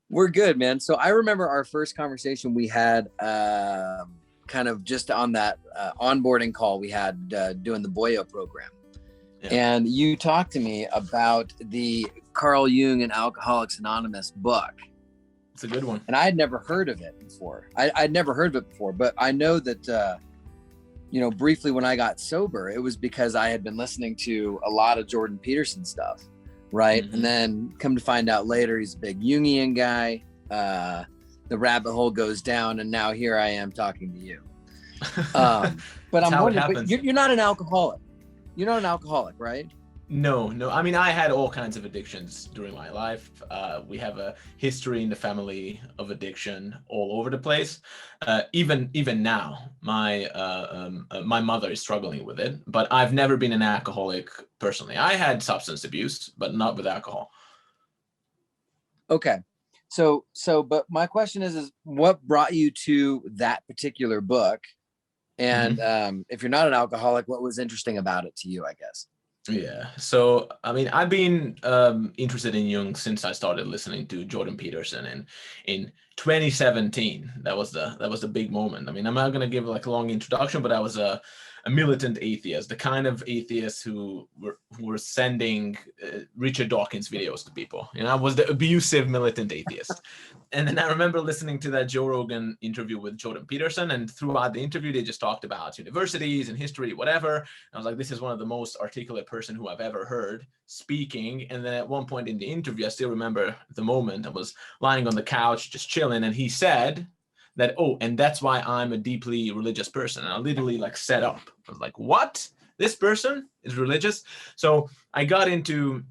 We're good, man. So I remember our first conversation we had kind of just on that onboarding call we had doing the Boyo program. Yeah. And you talked to me about the Carl Jung and Alcoholics Anonymous book. It's a good one. And I had never heard of it before. I'd never heard of it before, but I know that, briefly when I got sober, it was because I had been listening to a lot of Jordan Peterson stuff. Right. Mm-hmm. And then come to find out later, he's a big Jungian guy. The rabbit hole goes down. And now here I am talking to you. But I'm wondering, but you're not an alcoholic. You're not an alcoholic, right? No. I mean, I had all kinds of addictions during my life. We have a history in the family of addiction all over the place. Even now, my mother is struggling with it, but I've never been an alcoholic personally. I had substance abuse, but not with alcohol. Okay. So, but my question is what brought you to that particular book? And if you're not an alcoholic, what was interesting about it to you, I guess? Yeah. So, I mean, I've been interested in Jung since I started listening to Jordan Peterson, and in 2017, that was the big moment. I mean, I'm not going to give like a long introduction, but I was a militant atheist, the kind of atheists who were sending Richard Dawkins videos to people. I was the abusive militant atheist. And then I remember listening to that Joe Rogan interview with Jordan Peterson, and throughout the interview, they just talked about universities and history, whatever. And I was like, this is one of the most articulate person who I've ever heard speaking. And then at one point in the interview, I still remember the moment. I was lying on the couch, just chilling. And he said that, and that's why I'm a deeply religious person. And I literally like set up. I was like, what? This person is religious? So I got into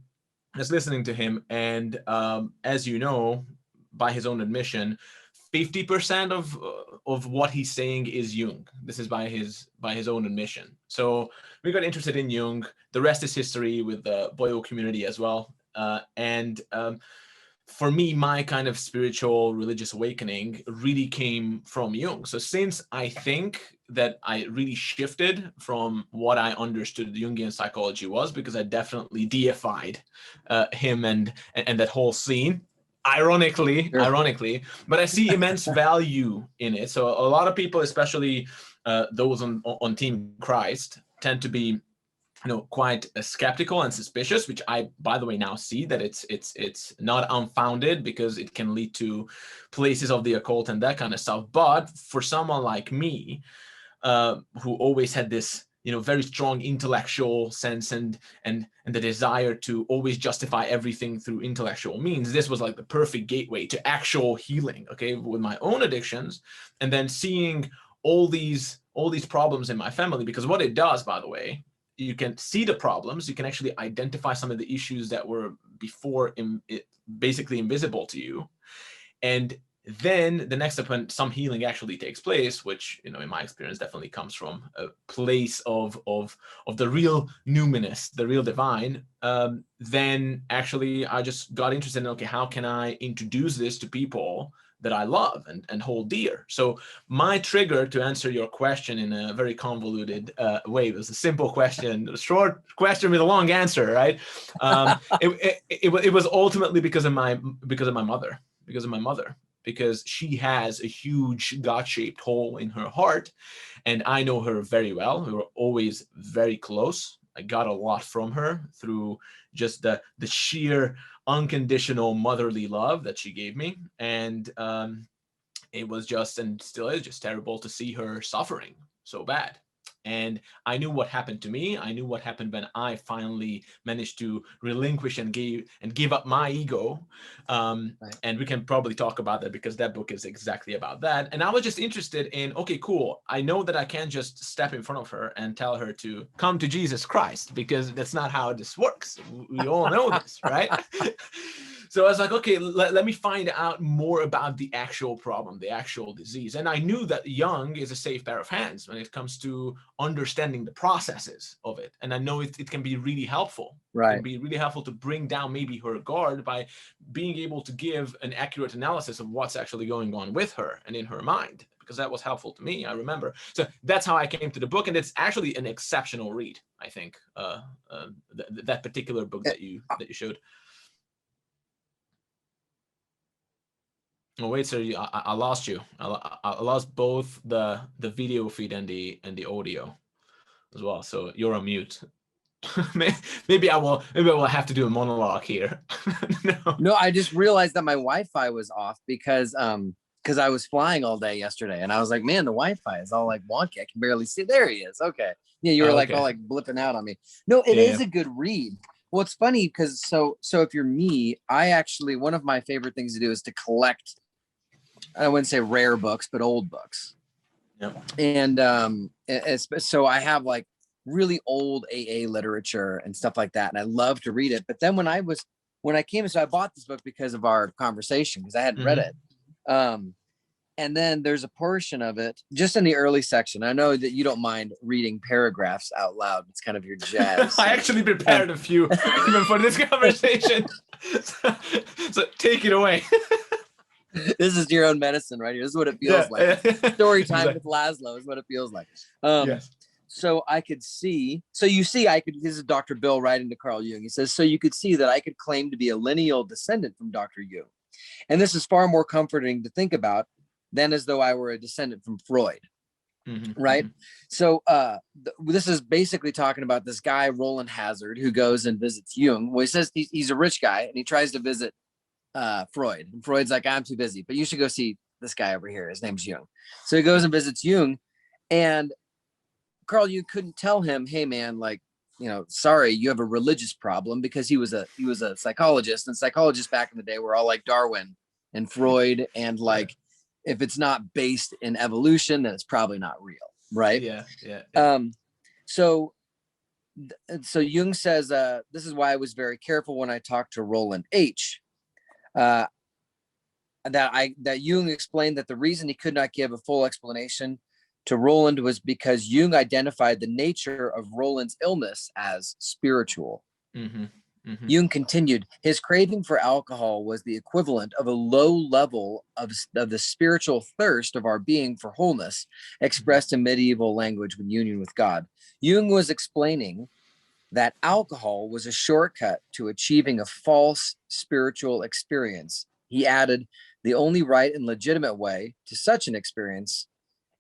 just listening to him. And as you know, by his own admission, 50% of what he's saying is Jung. This is by his own admission. So we got interested in Jung. The rest is history with the Boyo community as well. And for me, my kind of spiritual religious awakening really came from Jung. So since I think that I really shifted from what I understood Jungian psychology was, because I definitely deified him and that whole scene. Ironically, but I see immense value in it. So a lot of people, especially those on Team Christ, tend to be, quite skeptical and suspicious, which I, by the way, now see that it's not unfounded, because it can lead to places of the occult and that kind of stuff. But for someone like me, who always had this, very strong intellectual sense and the desire to always justify everything through intellectual means, this was like the perfect gateway to actual healing, okay, with my own addictions. And then seeing all these problems in my family, because what it does, by the way, you can see the problems, you can actually identify some of the issues that were before basically invisible to you. And then the next step, when some healing actually takes place, which, in my experience definitely comes from a place of the real numinous, the real divine, then actually I just got interested in, okay, how can I introduce this to people that I love and hold dear? So my trigger, to answer your question in a very convoluted way, it was a simple question, a short question with a long answer, right? It was ultimately because of my mother, because she has a huge God-shaped hole in her heart, and I know her very well. We were always very close. I got a lot from her through just the sheer unconditional motherly love that she gave me. And it was just, and still is, just terrible to see her suffering so bad. And I knew what happened to me. I knew what happened when I finally managed to relinquish and give up my ego. Right. And we can probably talk about that, because that book is exactly about that. And I was just interested in, okay, cool. I know that I can't just step in front of her and tell her to come to Jesus Christ, because that's not how this works. We all know this, right? So I was like, okay, let me find out more about the actual problem, the actual disease. And I knew that Jung is a safe pair of hands when it comes to understanding the processes of it. And I know it can be really helpful. Right. It can be really helpful to bring down maybe her guard by being able to give an accurate analysis of what's actually going on with her and in her mind, because that was helpful to me, I remember. So that's how I came to the book. And it's actually an exceptional read, I think, that particular book that you showed. Oh wait, sir, I lost you. I lost both the video feed and the audio as well. So you're on mute. Maybe I will have to do a monologue here. No, I just realized that my Wi-Fi was off because I was flying all day yesterday, and I was like, man, the Wi-Fi is all like wonky. I can barely see. There he is. Okay. Yeah, you were like all like blipping out on me. No, it is a good read. Well, it's funny because so if you're me, I actually, one of my favorite things to do is to collect, I wouldn't say rare books, but old books. Yep. And so I have like really old AA literature and stuff like that, and I love to read it. But then when I came, so I bought this book because of our conversation, because I hadn't read it. And then there's a portion of it just in the early section. I know that you don't mind reading paragraphs out loud. It's kind of your jazz. I actually prepared a few even for this conversation. So take it away. This is your own medicine right here. This is what it feels like. Story time with Lazslo is what it feels like. Yes. So I could see, this is Dr. Bill writing to Carl Jung. He says, so you could see that I could claim to be a lineal descendant from Dr. Jung. And this is far more comforting to think about than as though I were a descendant from Freud. Right. So this is basically talking about this guy, Roland Hazard, who goes and visits Jung. Well, he says he's a rich guy and he tries to visit Freud. And Freud's like, I'm too busy, but you should go see this guy over here. His name's Jung. So he goes and visits Jung, and Carl Jung couldn't tell him, hey man, like, sorry, you have a religious problem, because he was a psychologist, and psychologists back in the day were all like Darwin and Freud, and like, if it's not based in evolution, then it's probably not real, right? So Jung says, this is why I was very careful when I talked to Roland H. That Jung explained that the reason he could not give a full explanation to Roland was because Jung identified the nature of Roland's illness as spiritual. Jung continued, his craving for alcohol was the equivalent of a low level of the spiritual thirst of our being for wholeness, expressed in medieval language with union with God. Jung was explaining that alcohol was a shortcut to achieving a false spiritual experience. He added, the only right and legitimate way to such an experience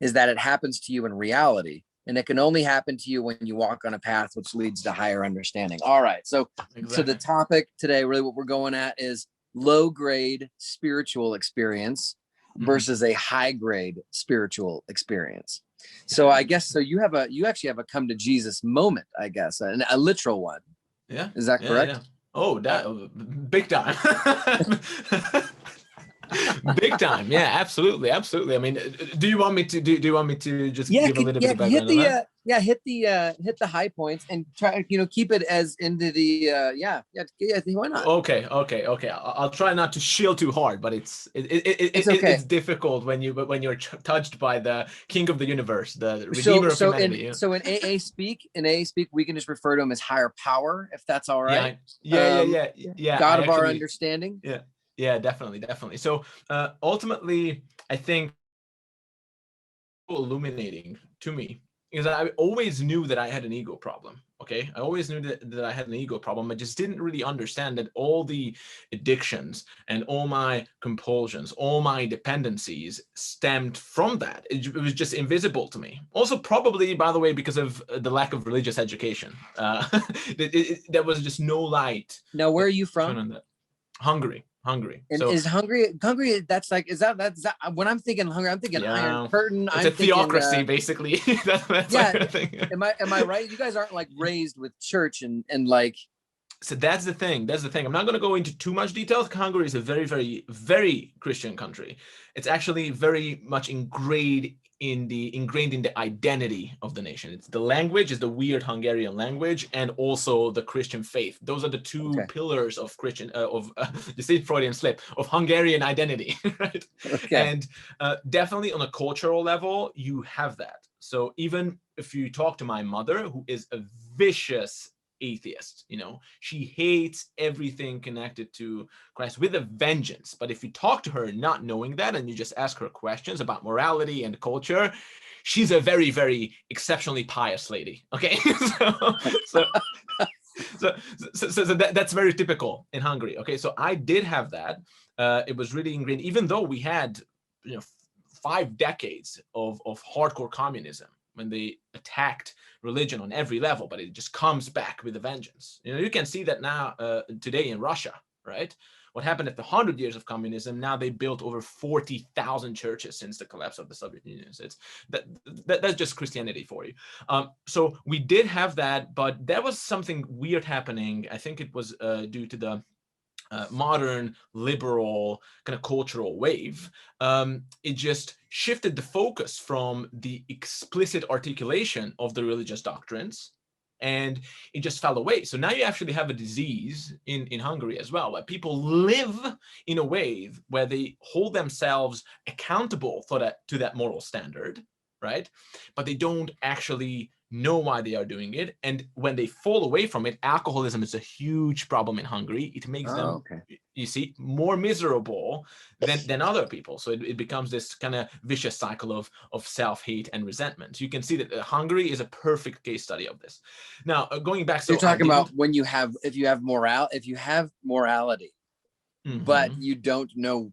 is that it happens to you in reality, and it can only happen to you when you walk on a path which leads to higher understanding. All right, so the topic today, really what we're going at, is low grade spiritual experience versus a high grade spiritual experience. So I guess, so you actually have a come to Jesus moment, I guess, a literal one. Yeah. Is that correct? Yeah. Oh, that big time. Big time. Yeah, absolutely. I mean, do you want me to just give a little bit of background on that? Hit the high points and try, keep it as into the why not? Okay. I'll try not to shield too hard, but it's okay. It's difficult when you're touched by the King of the universe, the Redeemer of humanity. So in AA speak, we can just refer to him as higher power, if that's all right. Yeah. God of our understanding. Yeah, definitely. So ultimately, I think illuminating to me is that I always knew that I had an ego problem. Okay, I always knew that I had an ego problem. I just didn't really understand that all the addictions and all my compulsions, all my dependencies stemmed from that. It was just invisible to me. Also, probably, by the way, because of the lack of religious education. There was just no light. Now, where are you from? Hungary. And so, is Hungary? That's like, is that when I'm thinking Hungary, I'm thinking Iron Curtain. It's a theocracy, basically. that's Am I right? You guys aren't like raised with church and like. So that's the thing. I'm not going to go into too much details. Hungary is a very, very, very Christian country. It's actually very much ingrained in the identity of the nation. It's the language is the weird Hungarian language, and also the Christian faith. Those are the two pillars of Christian you see Freudian slip of Hungarian identity, right? And definitely on a cultural level, you have that. So even if you talk to my mother, who is a vicious atheist, she hates everything connected to Christ with a vengeance. But if you talk to her not knowing that, and you just ask her questions about morality and culture, she's a very, very exceptionally pious lady. Okay. so that's very typical in Hungary. Okay, so I did have that. it was really ingrained, even though we had, 5 decades of hardcore communism when they attacked religion on every level, but it just comes back with a vengeance. You can see that now today in Russia, right? What happened after 100 years of communism? Now they built over 40,000 churches since the collapse of the Soviet Union. So it's that's just Christianity for you. So we did have that, but there was something weird happening. I think it was due to the modern liberal kind of cultural wave. It just shifted the focus from the explicit articulation of the religious doctrines, and it just fell away. So now you actually have a disease in Hungary as well, where people live in a way where they hold themselves accountable for to that moral standard, right? But they don't actually know why they are doing it. And when they fall away from it, alcoholism is a huge problem in Hungary. It makes them, you see, more miserable than other people. So it becomes this kind of vicious cycle of self-hate and resentment. You can see that Hungary is a perfect case study of this. Now, going back, so you're talking about when you have, if you have morality, but you don't know,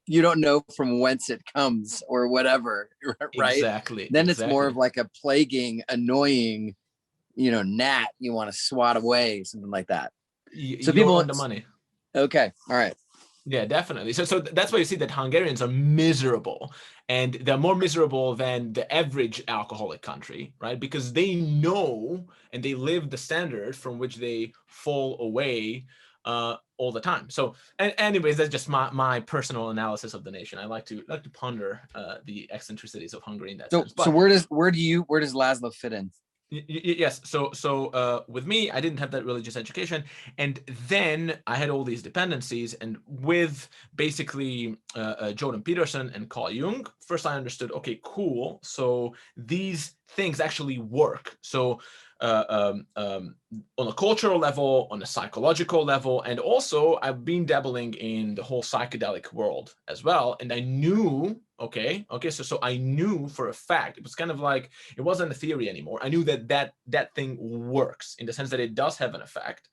you don't know from whence it comes or whatever, right? Exactly. Then it's more of like a plaguing, annoying, gnat you want to swat away, something like that. So people want the money. Okay. All right. Yeah, definitely. So that's why you see that Hungarians are miserable, and they're more miserable than the average alcoholic country, right? Because they know and they live the standard from which they fall away all the time. So, and anyways, that's just my personal analysis of the nation. I like to ponder the eccentricities of Hungary in that sense. But, so where does Lazslo fit in? Yes. So with me, I didn't have that religious education. And then I had all these dependencies. And with basically Jordan Peterson and Carl Jung, first I understood, okay, cool. So these things actually work. So on a cultural level, on a psychological level, and also I've been dabbling in the whole psychedelic world as well. And I knew, so I knew for a fact, it was kind of like, it wasn't a theory anymore. I knew that thing works in the sense that it does have an effect.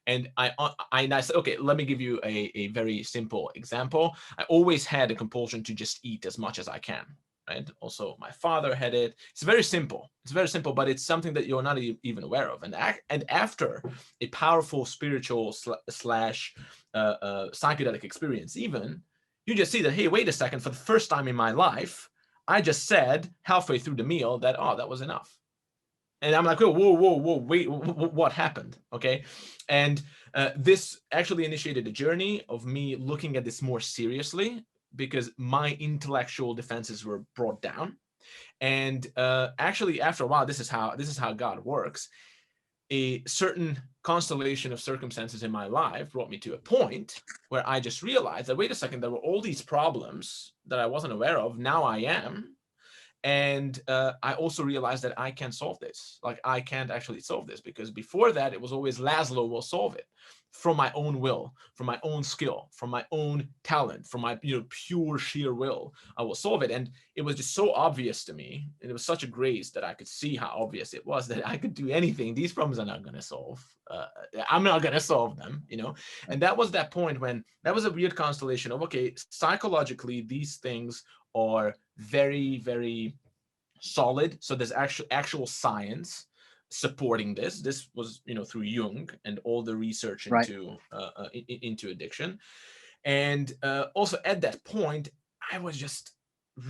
And I said, okay, let me give you a very simple example. I always had a compulsion to just eat as much as I can. Right. Also, my father had it. It's very simple. But it's something that you're not even aware of. And after a powerful spiritual slash psychedelic experience, even, you just see that, hey, wait a second, for the first time in my life, I just said halfway through the meal that, oh, that was enough. And I'm like, whoa, wait, what happened? Okay. And this actually initiated a journey of me looking at this more seriously, because my intellectual defenses were brought down. And actually, after a while, this is how God works. A certain constellation of circumstances in my life brought me to a point where I just realized that, wait a second, there were all these problems that I wasn't aware of. Now I am. And I also realized that I can't solve this. Like, I can't actually solve this, because before that, it was always Lazlo will solve it from my own will, from my own skill, from my own talent, from my pure sheer will. I will solve it. And it was just so obvious to me. And it was such a grace that I could see how obvious it was that I could do anything. These problems are not going to solve. I'm not going to solve them, And that was that point when that was a weird constellation of, okay, psychologically, these things are very, very solid. So there's actual science supporting this. This was, through Jung and all the research into addiction. And also at that point, I was just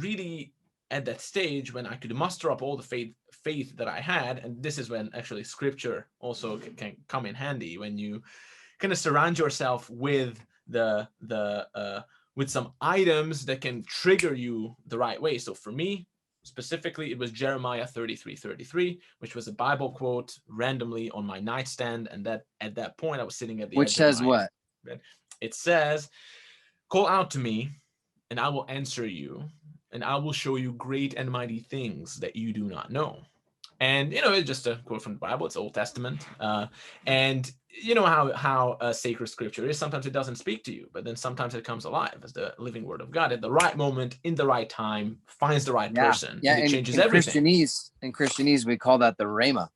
really at that stage when I could muster up all the faith that I had. And this is when actually scripture also can come in handy, when you kind of surround yourself with with some items that can trigger you the right way. So for me, specifically, it was Jeremiah 33:33, which was a Bible quote randomly on my nightstand. And that at that point, I was sitting at the Which says what? Bed. It says, "Call out to me, and I will answer you, and I will show you great and mighty things that you do not know." And it's just a quote from the Bible. It's Old Testament, and you know how sacred scripture is. Sometimes it doesn't speak to you, but then sometimes it comes alive as the living word of God at the right moment, in the right time, finds the right person, and it changes everything. In Christianese, we call that the Rhema.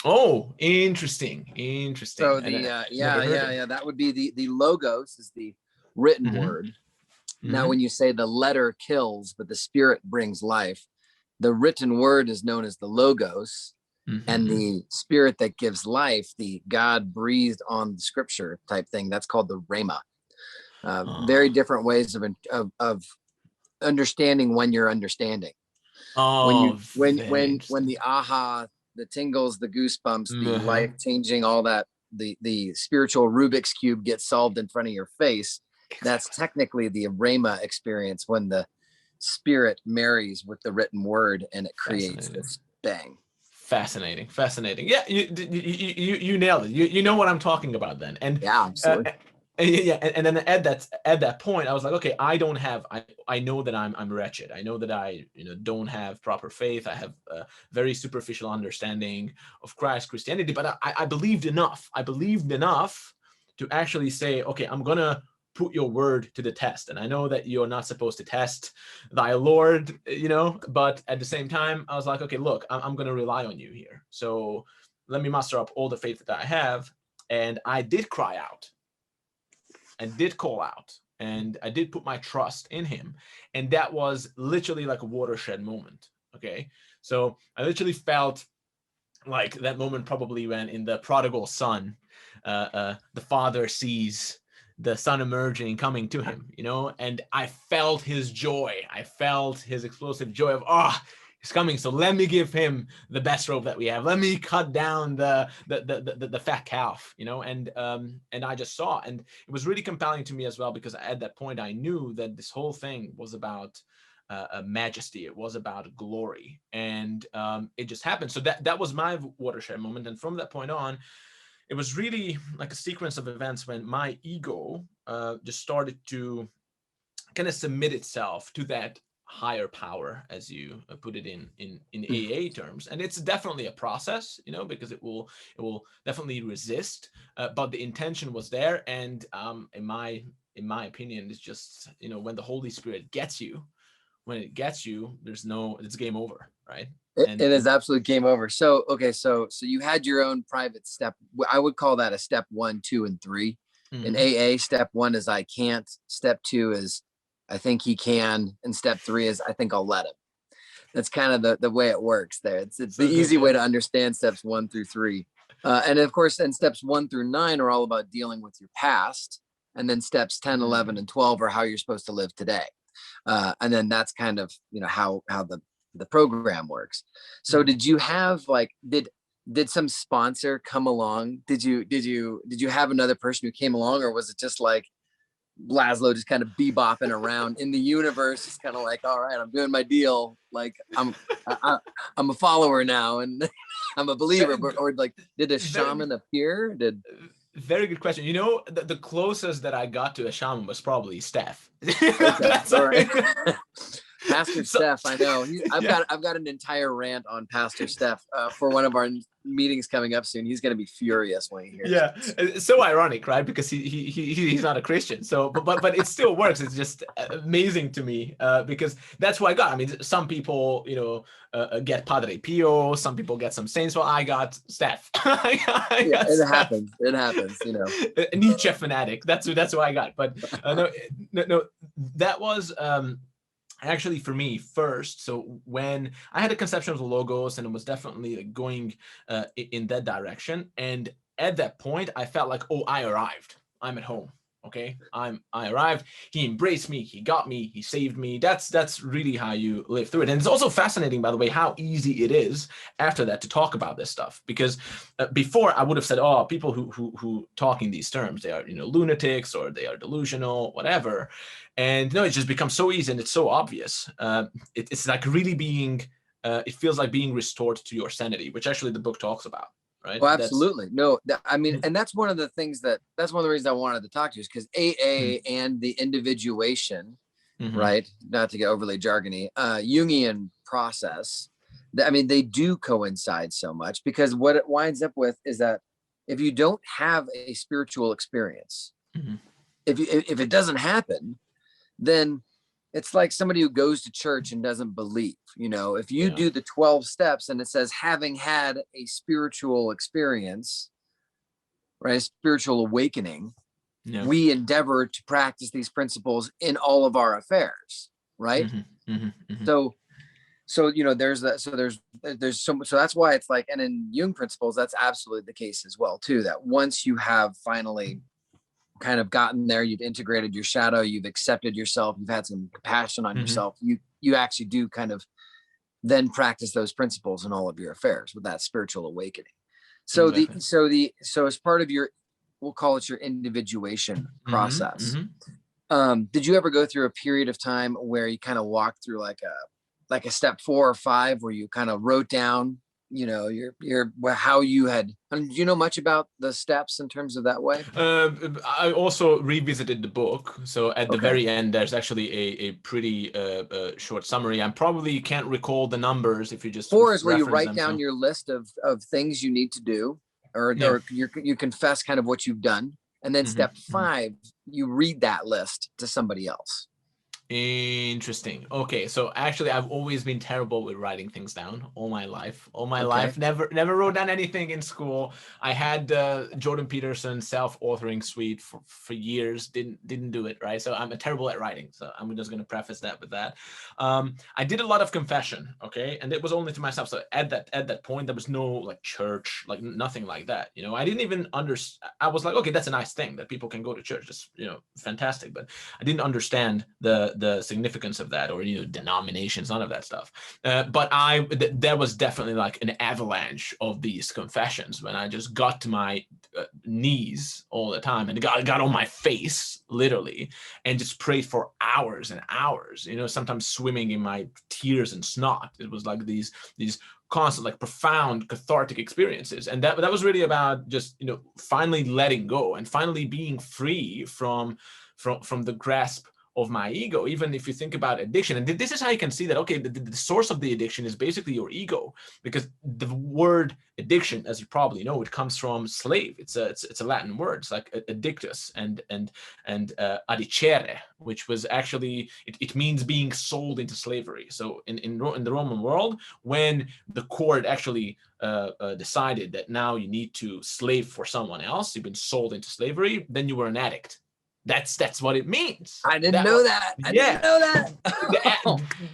Oh, interesting. So that would be the logos is the written word. Now, when you say the letter kills, but the spirit brings life, the written word is known as the logos, and the spirit that gives life, the God breathed on the scripture type thing, that's called the Rhema. Very different ways of understanding when you're understanding. When the aha, the tingles, the goosebumps, the life changing, all that, the spiritual Rubik's cube gets solved in front of your face. That's technically the Rhema experience, when the spirit marries with the written word and it creates this bang. Fascinating. Yeah, you nailed it. You know what I'm talking about then. And yeah, absolutely. And then at that point, I was like, okay, I know that I'm wretched. I know that I don't have proper faith. I have a very superficial understanding of Christianity, but I believed enough. I believed enough to actually say, okay, I'm gonna put your word to the test. And I know that you're not supposed to test thy Lord, but at the same time, I was like, okay, look, I'm going to rely on you here. So let me muster up all the faith that I have. And I did cry out and did call out, and I did put my trust in him. And that was literally like a watershed moment. Okay. So I literally felt like that moment probably when in the prodigal son, the father sees the son emerging, coming to him, and I felt his joy. I felt his explosive joy of, he's coming. So let me give him the best robe that we have. Let me cut down the fat calf, and I just saw, and it was really compelling to me as well, because at that point I knew that this whole thing was about majesty. It was about glory, and it just happened. So that was my watershed moment. And from that point on, it was really like a sequence of events when my ego just started to kind of submit itself to that higher power, as you put it in AA terms. And it's definitely a process, because it will definitely resist, but the intention was there. And in my opinion, it's just, when the Holy Spirit gets you, when it gets you, it's game over, right? It is absolute game over. So, okay. So you had your own private step. I would call that a step 1, 2, and 3. In AA, step 1 is I can't. Step 2 is I think he can. And step 3 is I think I'll let him. That's kind of the way it works there. It's the easy way to understand steps 1 through 3. And of course, then steps 1 through 9 are all about dealing with your past. And then steps 10, 11, and 12 are how you're supposed to live today. And then that's kind of, how the program works. So did you have did some sponsor come along? Did you have another person who came along, or was it just like Lazslo just kind of bebopping around in the universe, just kind of like, all right, I'm doing my deal. Like I'm a follower now and I'm a believer, or like, did a shaman appear? Very good question. The closest that I got to a shaman was probably Steph. That's all right. Pastor Steph, I know. I've got an entire rant on Pastor Steph for one of our meetings coming up soon. He's going to be furious when he hears. Yeah, it's so ironic, right? Because he's not a Christian. So, but it still works. It's just amazing to me because that's what I got. I mean, some people, get Padre Pio. Some people get some saints. Well, I got Steph. It happens. It happens. A Nietzsche fanatic. That's what I got. But no, that was. Actually, for me first, so when I had a conception of the logos, and it was definitely going in that direction, and at that point, I felt like, oh, I arrived. I'm at home. Okay, I arrived. He embraced me. He got me. He saved me. That's really how you live through it. And it's also fascinating, by the way, how easy it is after that to talk about this stuff. Because before I would have said, oh, people who talk in these terms, they are lunatics, or they are delusional, whatever. And no, it just becomes so easy, and it's so obvious. It's like really being. It feels like being restored to your sanity, which actually the book talks about. Right? Well, absolutely. I mean, and that's one of the things that's one of the reasons I wanted to talk to you, is because AA and the individuation, right? Not to get overly jargony, Jungian process. I mean, they do coincide so much, because what it winds up with is that if you don't have a spiritual experience, if it doesn't happen, then it's like somebody who goes to church and doesn't believe. If you do the 12 steps and it says having had a spiritual experience, right, a spiritual awakening, Yeah. we endeavor to practice these principles in all of our affairs, right? So there's that. So there's so much. So that's why it's like, and in Jung principles, that's absolutely the case as well too. That once you have finally kind of gotten there, you've integrated your shadow, you've accepted yourself, you've had some compassion on yourself, you actually do kind of then practice those principles in all of your affairs with that spiritual awakening. So exactly. So as part of your, we'll call it your individuation process. Did you ever go through a period of time where you kind of walked through like a step 4 or 5 where you kind of wrote down, how you had, do you know much about the steps in terms of that way? I also revisited the book. So at the very end, there's actually a pretty short summary. I probably can't recall the numbers if you just 4 is where you write down your list of things you need to do, or you confess kind of what you've done. And then step 5, you read that list to somebody else. Interesting. Okay, so actually I've always been terrible with writing things down all my life. Never wrote down anything in school. I had Jordan Peterson self-authoring suite for years. Didn't do it, right? So I'm terrible at writing. So I'm just going to preface that with that. I did a lot of confession, okay? And it was only to myself. So at that point there was no like church, like nothing like that. I didn't even understand. I was like, okay, that's a nice thing that people can go to church. It's fantastic, but I didn't understand the significance of that, or denominations, none of that stuff. But there was definitely like an avalanche of these confessions when I just got to my knees all the time and got on my face literally and just prayed for hours and hours. Sometimes swimming in my tears and snot. It was like these constant, like profound cathartic experiences, and that was really about just finally letting go and finally being free from the grasp of my ego. Even if you think about addiction, and this is how you can see that, okay, the source of the addiction is basically your ego, because the word addiction, as you probably know, it comes from slave. It's a Latin word. It's like addictus and addicere, which was actually, it means being sold into slavery. So in the Roman world, when the court actually decided that now you need to slave for someone else, you've been sold into slavery, then you were an addict. That's what it means. I didn't know that.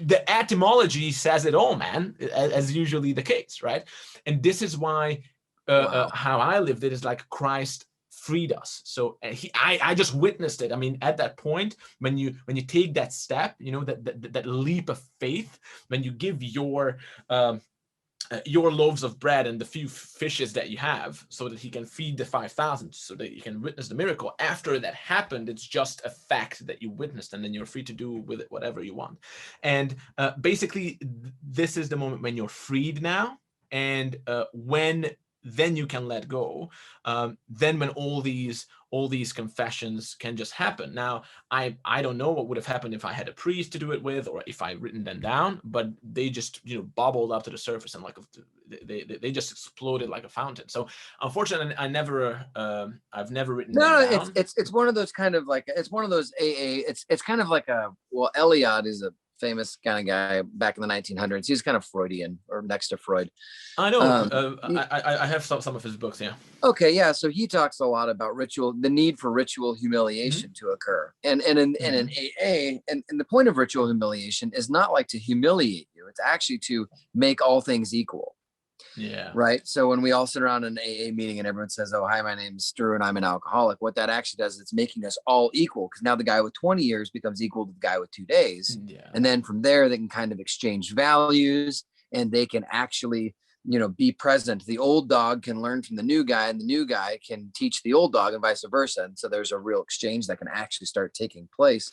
The etymology says it all, man, as usually the case, right? And this is why how I lived it is like Christ freed us. So I just witnessed it. I mean, at that point, when you take that step, that leap of faith, when you give your loaves of bread and the few fishes that you have so that he can feed the 5,000, so that you can witness the miracle. After that happened, it's just a fact that you witnessed, and then you're free to do with it whatever you want. And basically, this is the moment when you're freed now, and when then you can let go. Then when all these confessions can just happen. Now, I don't know what would have happened if I had a priest to do it with, or if I written them down, but they just bubbled up to the surface, and like they just exploded like a fountain. So unfortunately, I've never written them down. It's one of those kind of like, it's one of those AA. It's kind of like Eliot is a famous kind of guy back in the 1900s. He's kind of Freudian, or next to Freud. I know. I have some of his books. Yeah. Okay. Yeah. So he talks a lot about the need for ritual humiliation to occur. And in AA, and the point of ritual humiliation is not like to humiliate you. It's actually to make all things equal. Yeah. Right. So when we all sit around an AA meeting and everyone says, "Oh, hi, my name's Drew and I'm an alcoholic," what that actually does is it's making us all equal, because now the guy with 20 years becomes equal to the guy with 2 days. Yeah. And then from there, they can kind of exchange values, and they can actually, be present. The old dog can learn from the new guy, and the new guy can teach the old dog, and vice versa. And so there's a real exchange that can actually start taking place,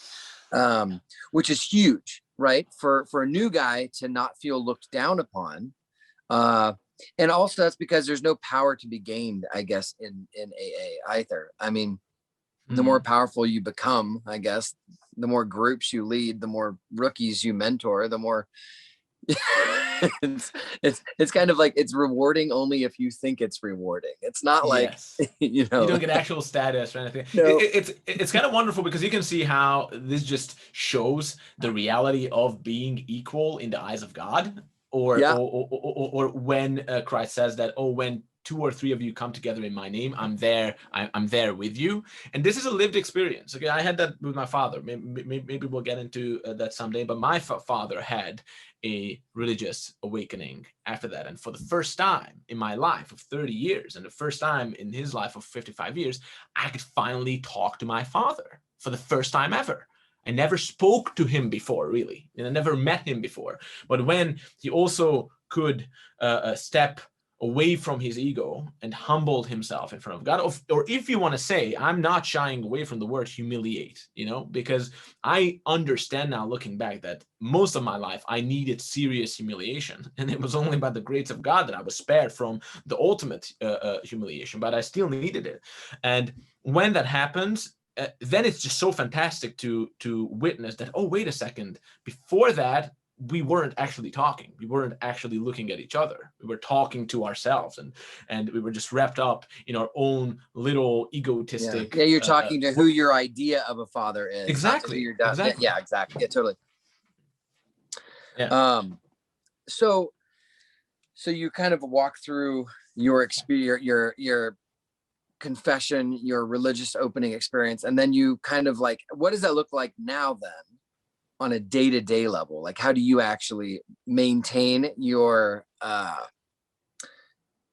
which is huge, right? For a new guy to not feel looked down upon. And also that's because there's no power to be gained, I guess, in AA either. I mean, the more powerful you become, I guess, the more groups you lead, the more rookies you mentor, the more it's kind of like, it's rewarding only if you think it's rewarding. It's not like, you don't get actual status or anything. No. It's kind of wonderful, because you can see how this just shows the reality of being equal in the eyes of God. Or when Christ says that, when 2 or 3 of you come together in my name, I'm there. I'm there with you. And this is a lived experience. Okay, I had that with my father. Maybe we'll get into that someday. But my father had a religious awakening after that. And for the first time in my life of 30 years, and the first time in his life of 55 years, I could finally talk to my father for the first time ever. I never spoke to him before, really, and I never met him before. But when he also could step away from his ego and humbled himself in front of God, or if you want to say, I'm not shying away from the word humiliate, because I understand now, looking back, that most of my life I needed serious humiliation, and it was only by the grace of God that I was spared from the ultimate humiliation, but I still needed it. And when that happens, then it's just so fantastic to witness that, oh, wait a second, before that, we weren't actually talking. We weren't actually looking at each other. We were talking to ourselves, and we were just wrapped up in our own little egotistic. Yeah, you're talking to who your idea of a father is. Exactly. Not to who your dad. Exactly. Yeah, exactly. Yeah, totally. Yeah. So you kind of walk through your experience, your confession, your religious opening experience, and then you kind of like, what does that look like now then on a day-to-day level? Like, how do you actually maintain your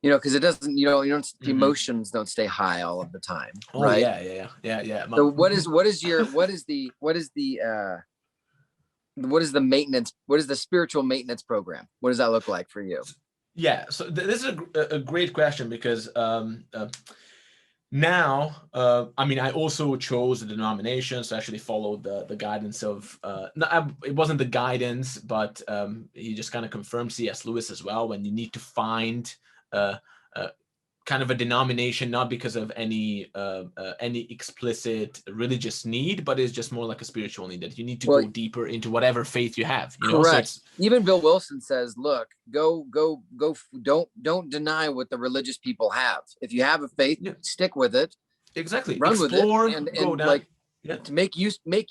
because it doesn't, the emotions don't stay high all of the time, right? Yeah. So what is the maintenance, what is the spiritual maintenance program? What does that look like for you? Yeah, so this is a great question, because now, I also chose the denomination, so I actually followed the guidance of, it wasn't the guidance, but he just kind of confirmed C.S. Lewis as well, when you need to find kind of a denomination, not because of any explicit religious need, but it's just more like a spiritual need, that you need to go deeper into whatever faith you have. Correct. So even Bill Wilson says, look, go, don't deny what the religious people have. If you have a faith, stick with it. Exactly. Run Explore, with it, and go down. like, to make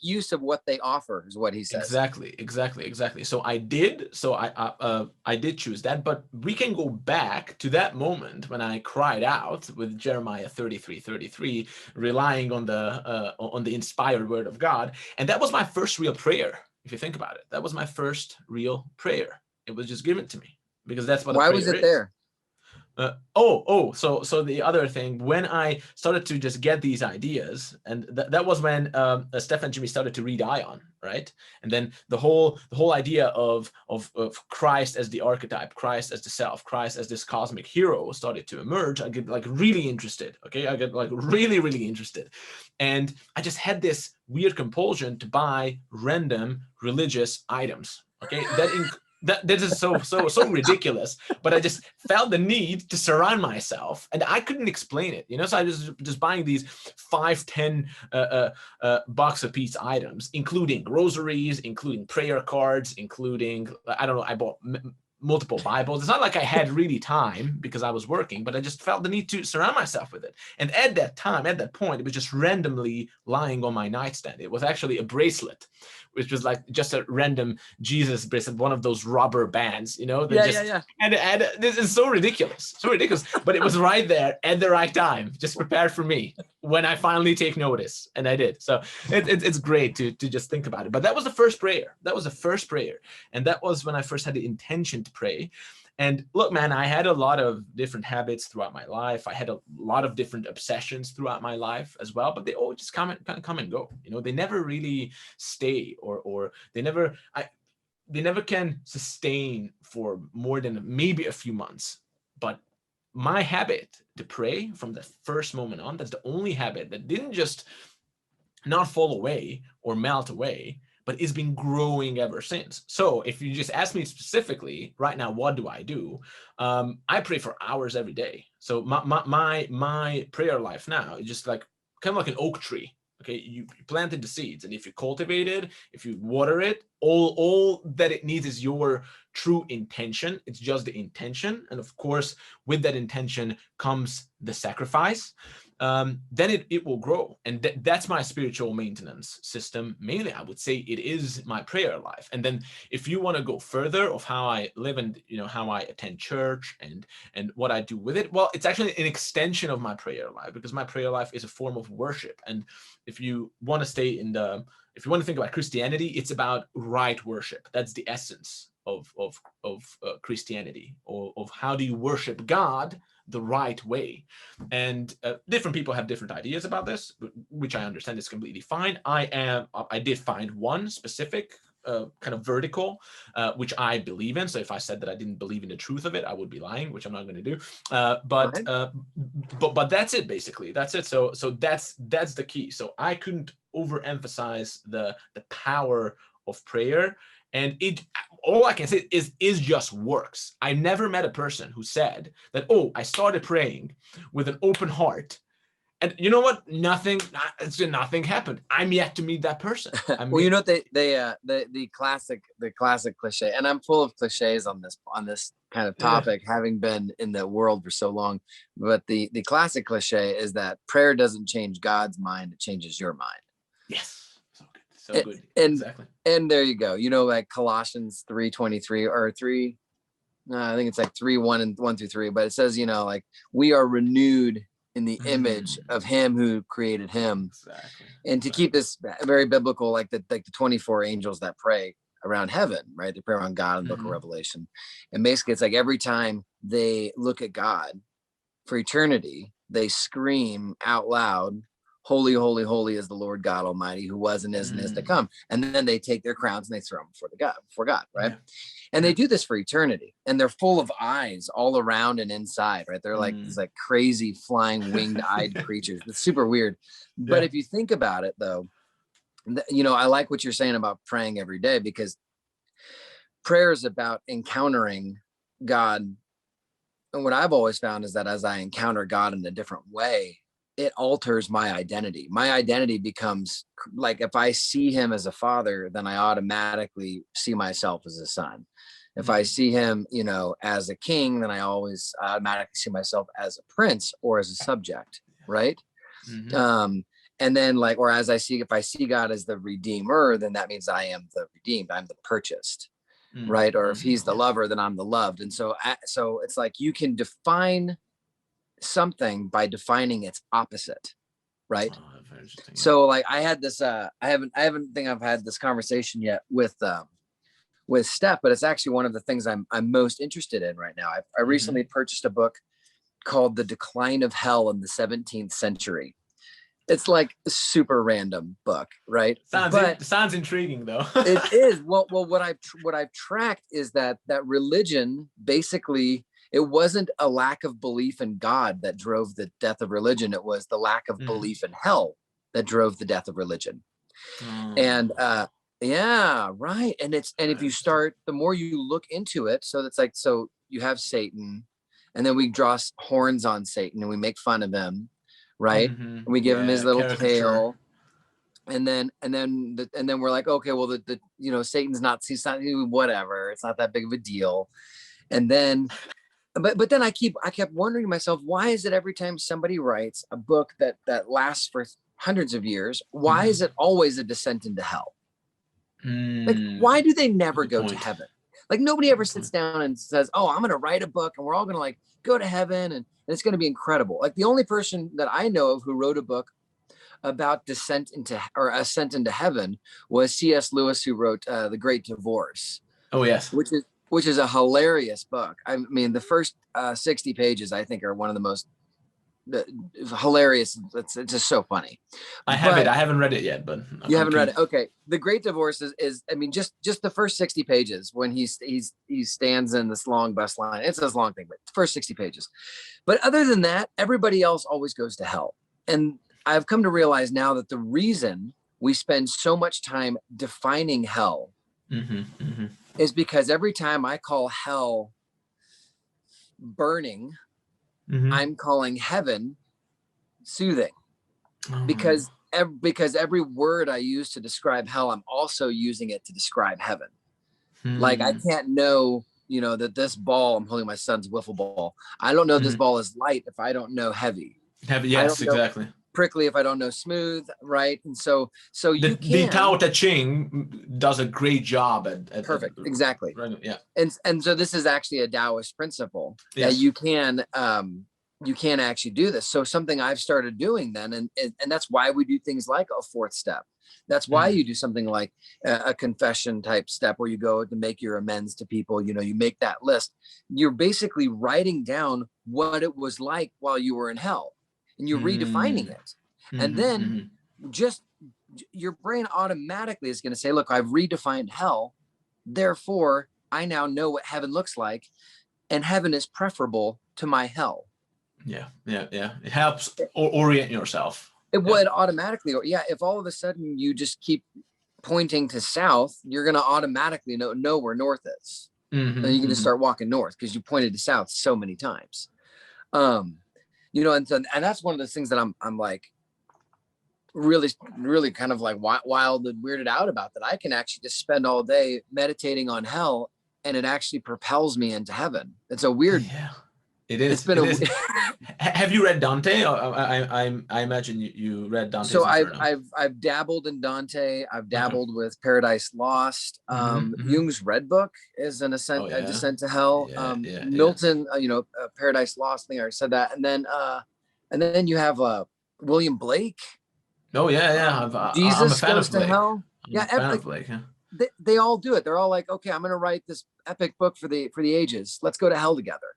use of what they offer is what he says. Exactly. So I did choose that, but we can go back to that moment when I cried out with Jeremiah 33:33, relying on the inspired word of God, and that was my first real prayer. If you think about it, that was my first real prayer. It was just given to me, because that's what. Why was it there? So the other thing, when I started to just get these ideas, and that was when Steph and Jimmy started to read Ion, right? And then the whole idea of Christ as the archetype, Christ as the self, Christ as this cosmic hero started to emerge. I get like really interested. Okay, I get like really interested, and I just had this weird compulsion to buy random religious items. Okay, that this is so ridiculous, but I just felt the need to surround myself, and I couldn't explain it, so I was just buying these 5-10 bucks a piece items, including rosaries, including prayer cards, including, I don't know, I bought multiple Bibles. It's not like I had really time because I was working, but I just felt the need to surround myself with it. And at that point, it was just randomly lying on my nightstand. It was actually a bracelet, which was like just a random Jesus bracelet, one of those rubber bands, Yeah. And this is so ridiculous, but it was right there at the right time, just prepared for me when I finally take notice, and I did. So it's great to just think about it. But that was the first prayer. And that was when I first had the intention to pray. And look, man, I had a lot of different habits throughout my life. I had a lot of different obsessions throughout my life as well, but they all just come and go. They never really stay, or they never can sustain for more than maybe a few months. But my habit to pray from the first moment on, that's the only habit that didn't just not fall away or melt away, but it's been growing ever since. So if you just ask me specifically right now, what do? I pray for hours every day. So my prayer life now is just like kind of like an oak tree. Okay, you planted the seeds, and if you cultivate it, if you water it, all that it needs is your true intention. It's just the intention, and of course, with that intention comes the sacrifice. then it will grow. And that's my spiritual maintenance system. Mainly, I would say it is my prayer life. And then if you want to go further of how I live and, how I attend church and what I do with it, well, it's actually an extension of my prayer life, because my prayer life is a form of worship. And if you want to if you want to think about Christianity, it's about right worship. That's the essence of Christianity, or of how do you worship God the right way. And different people have different ideas about this, which I understand is completely fine. I did find one specific kind of vertical, which I believe in. So if I said that I didn't believe in the truth of it, I would be lying, which I'm not going to do. But that's it, basically. That's it. So that's the key. So I couldn't overemphasize the power of prayer. And all I can say is just works. I never met a person who said that, oh, I started praying with an open heart, and you know what? Nothing happened. I'm yet to meet that person. Well, the classic cliche, and I'm full of cliches on this kind of topic, having been in the world for so long. But the classic cliche is that prayer doesn't change God's mind; it changes your mind. Yes. So good. And exactly. And there you go. Like Colossians 3:23 or 3. I think it's like 3:1 and 1 through 3. But it says, like we are renewed in the image of Him who created him. Exactly. And to keep this very biblical, like the 24 angels that pray around heaven, right? They pray around God in the book of Revelation. And basically it's like every time they look at God for eternity, they scream out loud, holy, holy, holy is the Lord God Almighty, who was and is and is to come. And then they take their crowns and they throw them before God, right? Yeah. And they do this for eternity. And they're full of eyes all around and inside, right? They're like these like crazy flying winged eyed creatures. It's super weird. But if you think about it though, I like what you're saying about praying every day, because prayer is about encountering God. And what I've always found is that as I encounter God in a different way, it alters my identity. My identity becomes like, if I see him as a father, then I automatically see myself as a son. If I see him, as a king, then I always automatically see myself as a prince or as a subject. Right. And then if I see God as the redeemer, then that means I am the redeemed. I'm the purchased. Right. Or if he's the lover, then I'm the loved. And so it's like you can define something by defining its opposite, right? So like I had this I haven't think I've had this conversation yet with Steph, but it's actually one of the things I'm most interested in right now. I recently purchased a book called The Decline of Hell in the 17th Century. It's like a super random book, right? Sounds intriguing though. It is. Well, what I've tracked is that religion basically, it wasn't a lack of belief in God that drove the death of religion. It was the lack of belief in hell that drove the death of religion. And yeah, right. And if you start, the more you look into it, so it's like, so you have Satan, and then we draw horns on Satan and we make fun of him, right? And we give him his little tail. And then we're like, okay, well, Satan's not, he's not, whatever. It's not that big of a deal. And then, but then I kept wondering to myself, why is it every time somebody writes a book that lasts for hundreds of years, why is it always a descent into hell? Like, why do they never go to heaven? Like, nobody ever sits down and says, oh, I'm going to write a book and we're all going to like go to heaven and it's going to be incredible. Like, the only person that I know of who wrote a book about ascent into heaven was C.S. Lewis, who wrote The Great Divorce. Oh yes, which is a hilarious book. I mean, the first 60 pages I think are one of the most hilarious. It's just so funny. I haven't read it yet, but you haven't read it. Okay. The Great Divorce is I mean, just the first 60 pages when he stands in this long bus line. It's this long thing, but the first 60 pages. But other than that, everybody else always goes to hell. And I've come to realize now that the reason we spend so much time defining hell is because every time I call hell burning, I'm calling heaven soothing. Because every word I use to describe hell, I'm also using it to describe heaven. Like, I can't know, that this ball, I'm holding my son's wiffle ball, I don't know this ball is light if I don't know heavy. Yes, exactly. Prickly if I don't know smooth, right? And so you can. The Tao Te Ching does a great job at perfect, exactly. Yeah. And so this is actually a Taoist principle Yes. that you can actually do this. So something I've started doing then, and that's why we do things like a fourth step. That's why you do something like a confession type step where you go to make your amends to people. You know, you make that list. You're basically writing down what it was like while you were in hell, and you're redefining it. And then just your brain automatically is going to say, look, I've redefined hell. Therefore, I now know what heaven looks like, and heaven is preferable to my hell. Yeah. It helps orient yourself. It would automatically, if all of a sudden you just keep pointing to south, you're going to automatically know where north is. And you can just start walking north because you pointed to south so many times. And that's one of those things that I'm like really kind of like wild and weirded out about, that I can actually just spend all day meditating on hell and it actually propels me into heaven. It's a weird. Yeah. It is. Have you read Dante? I imagine you read Dante. So I've dabbled in Dante. I've dabbled with Paradise Lost. Jung's Red Book is an ascent, a descent to hell. Milton, Paradise Lost. I think I already said that. And then you have William Blake. Oh yeah. Jesus I'm a fan goes of Blake. To hell. I'm a fan of Blake. Yeah. They all do it. They're all like, okay, I'm going to write this epic book for the ages. Let's go to hell together.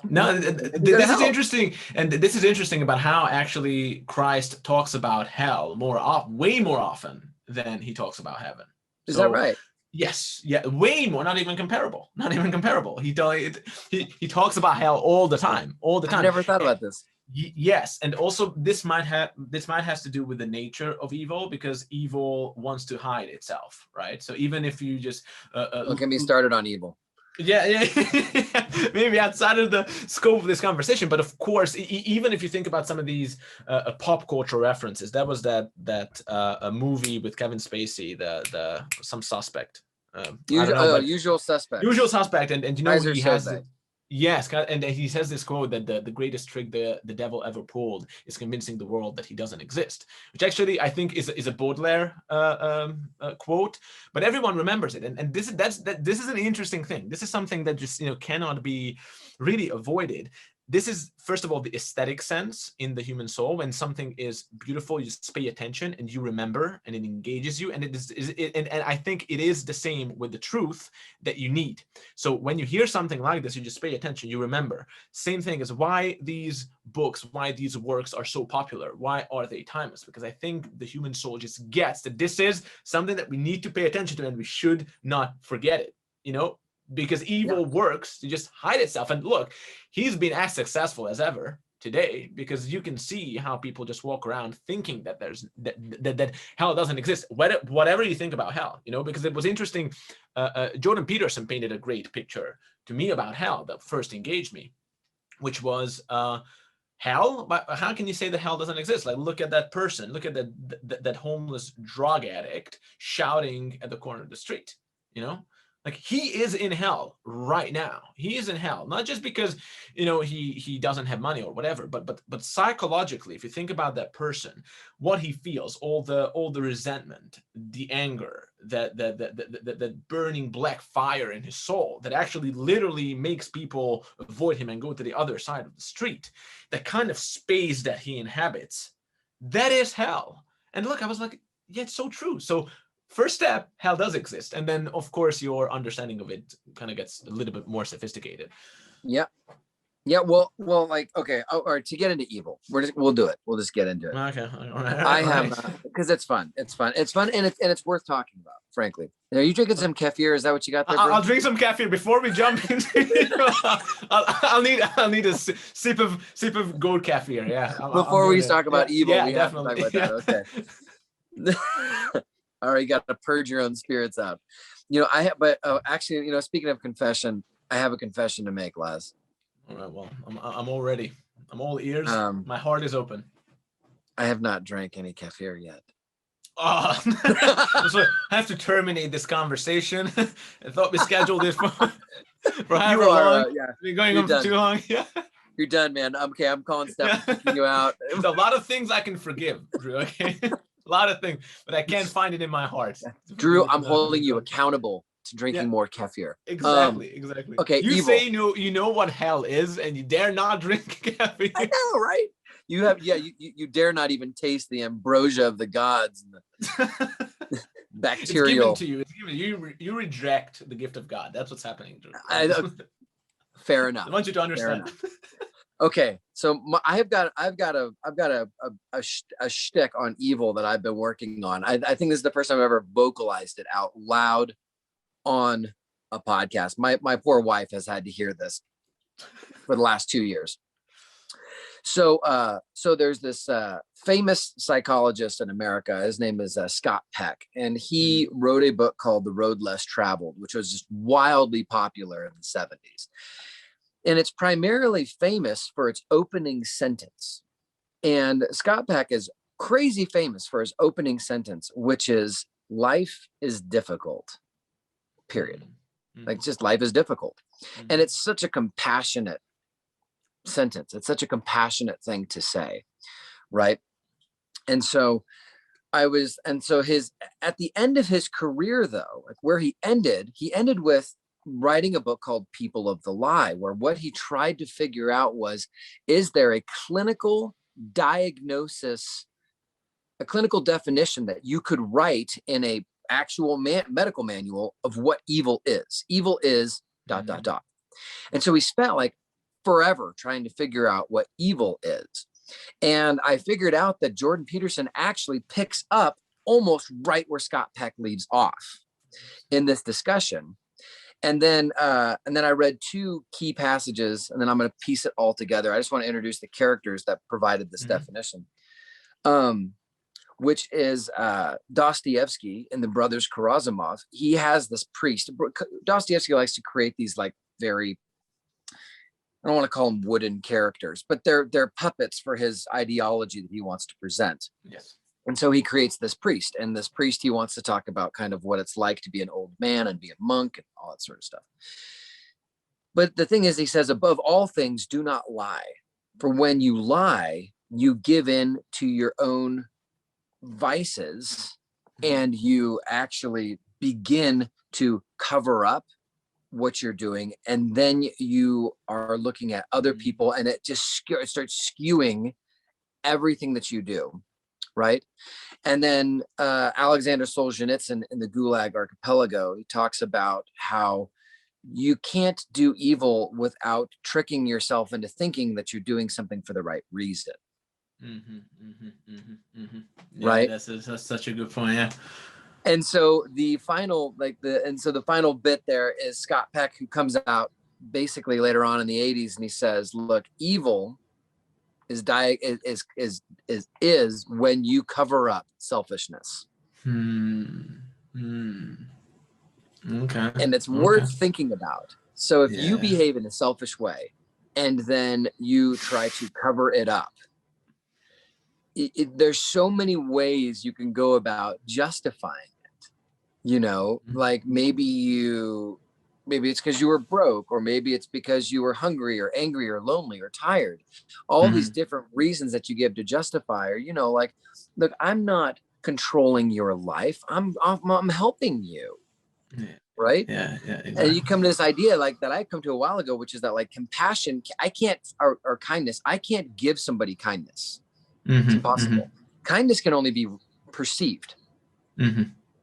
No, this is interesting, and this is interesting about how actually Christ talks about hell way more often than he talks about heaven. Is that right? Yes, way more. Not even comparable. He talks about hell all the time. I never thought about this. Yes, and also this might have to do with the nature of evil, because evil wants to hide itself, right? So even if you just don't get me started on evil. Yeah. Maybe outside of the scope of this conversation, but of course, even if you think about some of these pop culture references, that was that a movie with Kevin Spacey, the Some Suspect. Usual Suspect. Usual Suspect, and you know he has. Yes, and he says this quote that the greatest trick the devil ever pulled is convincing the world that he doesn't exist, which actually I think is a Baudelaire quote, but everyone remembers it, and this is an interesting thing. This is something that just cannot be really avoided. This is, first of all, the aesthetic sense in the human soul. When something is beautiful, you just pay attention and you remember, and it engages you. And and I think it is the same with the truth that you need. So when you hear something like this, you just pay attention, you remember. Same thing as why these books, why these works are so popular. Why are they timeless? Because I think the human soul just gets that this is something that we need to pay attention to, and we should not forget it, because evil works to just hide itself. And look, he's been as successful as ever today, because you can see how people just walk around thinking that there's that hell doesn't exist, whatever you think about hell, because it was interesting. Jordan Peterson painted a great picture to me about hell that first engaged me, which was hell. But how can you say that hell doesn't exist? Like, look at that person, look at that homeless drug addict shouting at the corner of the street, Like, he is in hell right now. He is in hell, not just because, he doesn't have money or whatever, but psychologically, if you think about that person, what he feels, all the resentment, the anger, that burning black fire in his soul that actually literally makes people avoid him and go to the other side of the street, that kind of space that he inhabits, that is hell. And look, I was like, yeah, it's so true. So first step, hell does exist. And then, of course, your understanding of it kind of gets a little bit more sophisticated. Yeah. Yeah. Well, like, okay. All right. To get into evil, we'll do it. We'll just get into it. Okay. All right. I have, because it's fun. It's fun. And it's worth talking about, frankly. Are you drinking some kefir? Is that what you got there, bro? I'll drink some kefir before we jump into I'll need a sip of gold kefir. Yeah. Before we talk about evil, yeah, we definitely. have to talk about that. Okay. All right, you got to purge your own spirits out. Actually, speaking of confession, I have a confession to make, Laz. All right, well, I'm all ready. I'm all ears. My heart is open. I have not drank any kefir yet. Oh, so I have to terminate this conversation. I thought we scheduled it for however long. Yeah, We're going on for too long. Yeah. You're done, man. Okay, I'm calling Steph, Yeah. kicking you out. There's a lot of things I can forgive, Drew. Okay, a lot of things, but I can't find it in my heart. Drew, I'm holding you accountable to drinking more kefir. Exactly. Okay, You evil. say you know what hell is, and you dare not drink caffeine. I know, right? You have, you dare not even taste the ambrosia of the gods and the bacterial. It's given to you. It's given. You reject the gift of God. That's what's happening, Drew. Fair enough. I want you to understand. Okay, so I've got a shtick on evil that I've been working on. I think this is the first time I've ever vocalized it out loud on a podcast. My poor wife has had to hear this for the last 2 years. So there's this famous psychologist in America. His name is Scott Peck, and he wrote a book called The Road Less Traveled, which was just wildly popular in the 70s. And it's primarily famous for its opening sentence. And Scott Peck is crazy famous for his opening sentence, which is, life is difficult, period. Like, just life is difficult. And it's such a compassionate sentence. It's such a compassionate thing to say, right? And so at the end of his career, though, like where he ended with writing a book called People of the Lie, where what he tried to figure out was, is there a clinical diagnosis, a clinical definition that you could write in a actual medical manual of what evil is? Evil is ... And so he spent like forever trying to figure out what evil is. And I figured out that Jordan Peterson actually picks up almost right where Scott Peck leaves off in this discussion. And then I read two key passages, and then I'm going to piece it all together. I just want to introduce the characters that provided this definition, which is Dostoevsky in The Brothers Karamazov. He has this priest. Dostoevsky likes to create these like very, I don't want to call them wooden characters, but they're puppets for his ideology that he wants to present. Yes. And so he creates this priest, and this priest, he wants to talk about kind of what it's like to be an old man and be a monk and all that sort of stuff. But the thing is, he says, above all things, do not lie. For when you lie, you give in to your own vices, and you actually begin to cover up what you're doing. And then you are looking at other people, and it just starts skewing everything that you do. Right. And then Alexander Solzhenitsyn in the Gulag Archipelago, he talks about how you can't do evil without tricking yourself into thinking that you're doing something for the right reason. Yeah, right. That's such a good point. Yeah. And so the final bit there is Scott Peck, who comes out basically later on in the 80s, and he says, look, evil is when you cover up selfishness. Okay. And it's worth thinking about. So if you behave in a selfish way and then you try to cover it up, there's so many ways you can go about justifying it. You know, like maybe it's because you were broke, or maybe it's because you were hungry or angry or lonely or tired. All these different reasons that you give to justify, or, you know, like, look, I'm not controlling your life. I'm helping you. Right. Yeah. Exactly. And you come to this idea like that I come to a while ago, which is that like compassion, I can't, or kindness, I can't give somebody kindness. It's impossible. Kindness can only be perceived.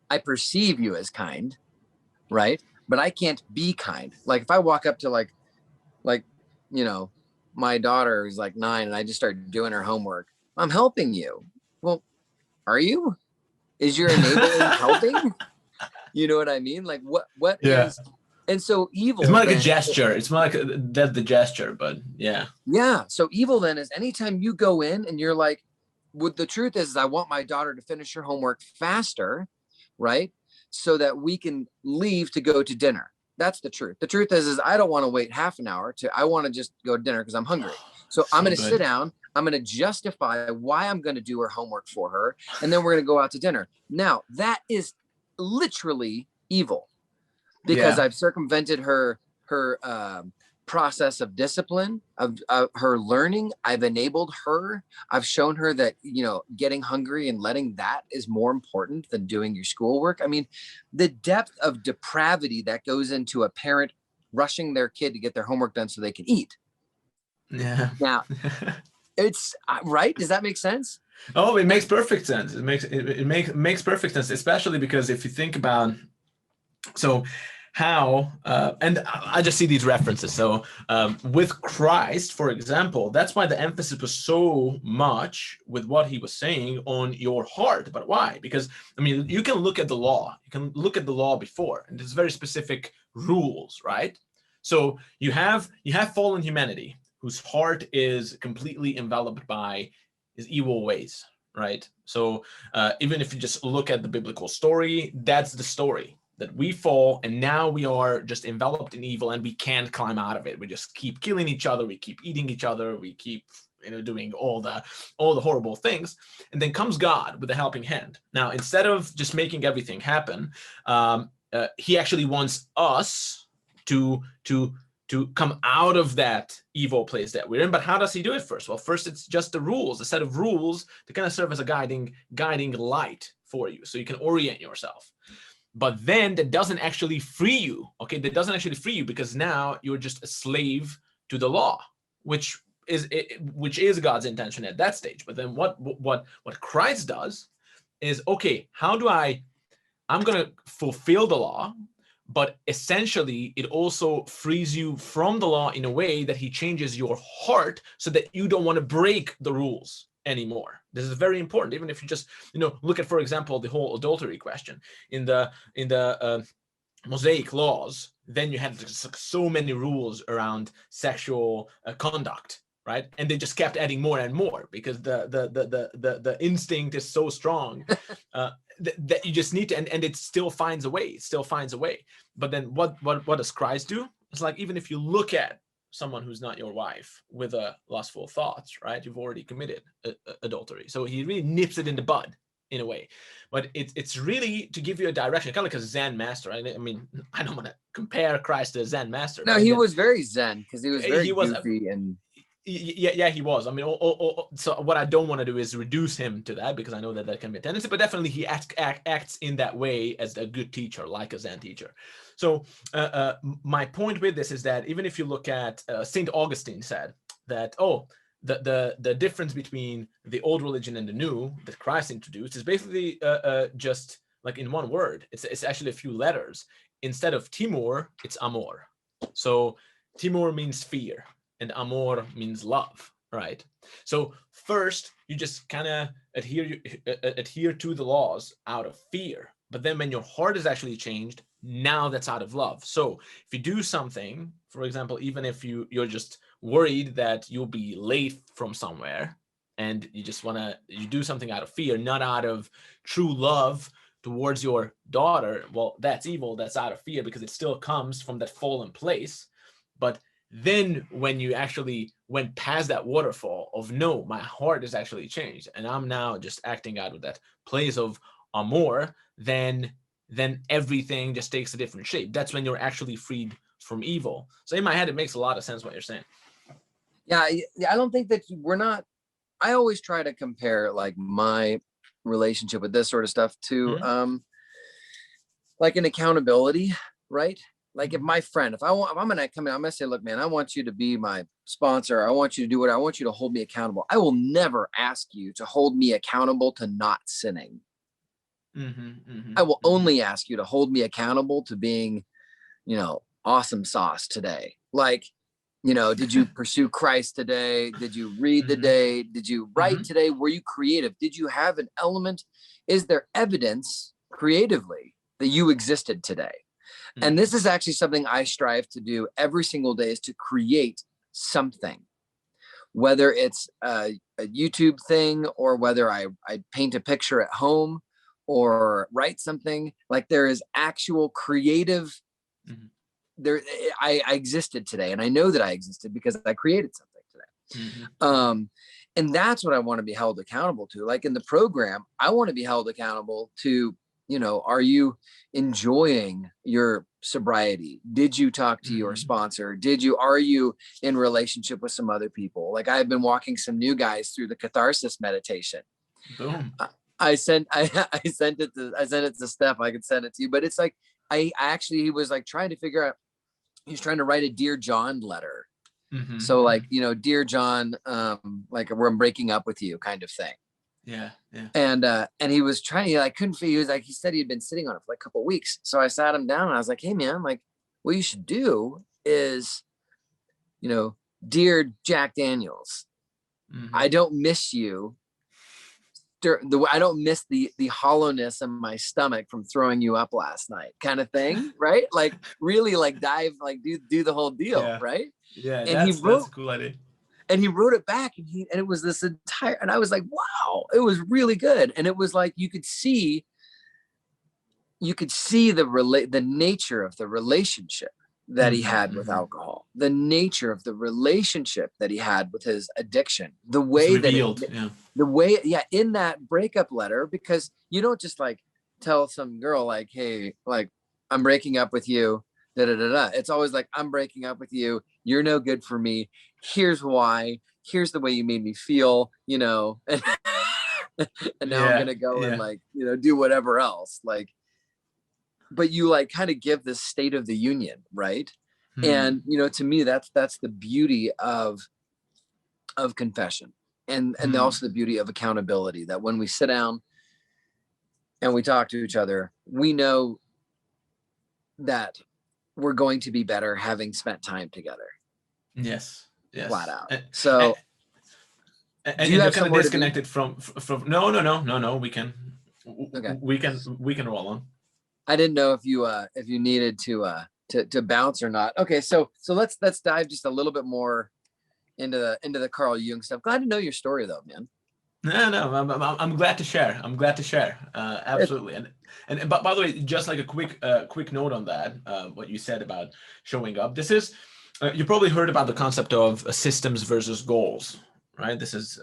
I perceive you as kind, right? But I can't be kind. Like if I walk up to like, you know, my daughter who's like 9 and I just start doing her homework, I'm helping you. Well, are you? Is your enabling helping? You know what I mean? Like what is? And so evil. It's more like a gesture. It's more like that's the gesture, but yeah. Yeah. So evil then is anytime you go in and you're like, what the truth is I want my daughter to finish her homework faster, right? So that we can leave to go to dinner. That's the truth. The truth is I don't want to wait half an hour I want to just go to dinner because I'm hungry. So I'm going to sit down. I'm going to justify why I'm going to do her homework for her. And then we're going to go out to dinner. Now that is literally evil because I've circumvented her process of discipline, of her learning. I've enabled her. I've shown her that, getting hungry and letting that is more important than doing your schoolwork. I mean, the depth of depravity that goes into a parent rushing their kid to get their homework done so they can eat. Yeah. Now, it's right. Does that make sense? Oh, it makes perfect sense. It makes perfect sense, especially because if you think about, so how, and I just see these references. So with Christ, for example, that's why the emphasis was so much with what he was saying on your heart. But why? Because, I mean, you can look at the law. You can look at the law before, and there's very specific rules, right? So you have fallen humanity whose heart is completely enveloped by his evil ways, right? So even if you just look at the biblical story, that's the story, that we fall and now we are just enveloped in evil and we can't climb out of it. We just keep killing each other, we keep eating each other, we keep doing all the horrible things. And then comes God with a helping hand. Now, instead of just making everything happen, he actually wants us to come out of that evil place that we're in. But how does he do it first? Well, first it's just the rules, a set of rules to kind of serve as a guiding light for you, so you can orient yourself. But then that doesn't actually free you, okay? That doesn't actually free you, because now you're just a slave to the law, which is God's intention at that stage. But then what Christ does is, okay, how do I'm going to fulfill the law, but essentially it also frees you from the law in a way that he changes your heart so that you don't want to break the rules anymore. This is very important. Even if you just look at, for example, the whole adultery question in the Mosaic laws, then you had so many rules around sexual conduct, right? And they just kept adding more and more because the instinct is so strong that you just need to, and it still finds a way. But then what does Christ do? It's like, even if you look at someone who's not your wife with lustful thoughts, right? You've already committed adultery. So he really nips it in the bud in a way. But it's really to give you a direction, kind of like a Zen master. Right? I mean, I don't want to compare Christ to a Zen master. No, right? he was very Zen because he was very goofy and. Yeah, he was. I mean, so what I don't want to do is reduce him to that, because I know that can be a tendency, but definitely he acts in that way as a good teacher, like a Zen teacher. So my point with this is that even if you look at St. Augustine said that, the difference between the old religion and the new that Christ introduced is basically just like in one word. It's actually a few letters. Instead of Timor, it's amor. So Timor means fear, and amor means love, right? So first, you just kind of adhere to the laws out of fear. But then when your heart is actually changed, now that's out of love. So if you do something, for example, even if you're just worried that you'll be late from somewhere, and you just you do something out of fear, not out of true love towards your daughter, well, that's evil. That's out of fear, because it still comes from that fallen place. But then when you actually went past that waterfall of, no, my heart is actually changed, and I'm now just acting out of that place of amor, then everything just takes a different shape. That's when you're actually freed from evil. So in my head, it makes a lot of sense what you're saying. Yeah, I don't think that I always try to compare like my relationship with this sort of stuff to like an accountability, right? Like if my friend, if I'm going to come in, I'm going to say, look, man, I want you to be my sponsor. I want you to do what I want you to hold me accountable. I will never ask you to hold me accountable to not sinning. I will only ask you to hold me accountable to being, awesome sauce today. Like, did you pursue Christ today? Did you read the day? Did you write today? Were you creative? Did you have an element? Is there evidence creatively that you existed today? And this is actually something I strive to do every single day, is to create something, whether it's a YouTube thing or whether I paint a picture at home or write something. Like there is actual creative there. I existed today, and I know that I existed because I created something today. And that's what I want to be held accountable to. Like in the program, I want to be held accountable to are you enjoying your sobriety? Did you talk to your Mhm. sponsor? Are you in relationship with some other people? Like, I've been walking some new guys through the catharsis meditation. Boom. I sent it to Steph. I could send it to you, but it's like, he was like trying to figure out, he's trying to write a Dear John letter. Mhm, So like, mhm. Dear John, like, where I'm breaking up with you kind of thing. Yeah, yeah. And he was trying, I couldn't figure, he said he'd been sitting on it for like a couple of weeks. So I sat him down and I was like, hey man, like, what you should do is, Dear Jack Daniels, I Mhm. don't miss you. I don't miss the hollowness in my stomach from throwing you up last night, kind of thing, right? Like, really, like, dive, like, do the whole deal, Yeah, right? yeah. And he That's wrote a cool idea. it back, and it was this entire, and I was like, wow, it was really good. And it was like, you could see the nature of the relationship that he Mhm, had with mhm. alcohol, the nature of the relationship that he had with his addiction, the It's way that revealed. Yeah. in that breakup letter, because you don't just like tell some girl like, hey, like, I'm breaking up with you, da da da da. It's always like, I'm breaking up with you, you're no good for me, here's why, here's the way you made me feel, and, and now I'm Yeah, gonna go and, yeah. like, do whatever else, like, but you, like, kind of give this state of the union, right? And Hmm. to me, that's the beauty of confession, and Hmm. also the beauty of accountability, that when we sit down and we talk to each other, we know that we're going to be better having spent time together, Yes, flat yes. out. And, So do you and you're have kind of somewhere to be? disconnected from. No, no, no, no, no. Okay. We can roll on. I didn't know if you needed to bounce or not. Okay, so let's dive just a little bit more into the Carl Jung stuff. Glad to know your story though, man. No, no, I'm glad to share. I'm glad to share. It, Absolutely. And but by the way, just like a quick note on that, what you said about showing up. This is you probably heard about the concept of systems versus goals, right? This is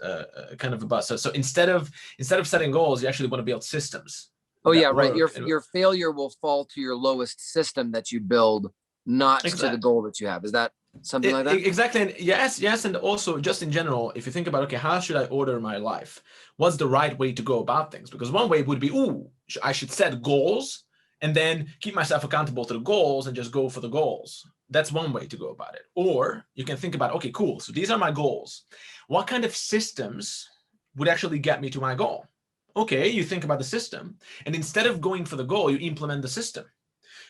kind of about so instead of setting goals, you actually want to build systems oh that yeah, right. work. And Your failure will fall to your lowest system that you build, not to the exactly. goal that you have. Is that something like that? Exactly. And yes. And also, just in general, if you think about, okay, how should I order my life? What's the right way to go about things? Because one way would be, I should set goals and then keep myself accountable to the goals and just go for the goals. That's one way to go about it. Or you can think about, okay, cool. So these are my goals. What kind of systems would actually get me to my goal? Okay, you think about the system. And instead of going for the goal, you implement the system.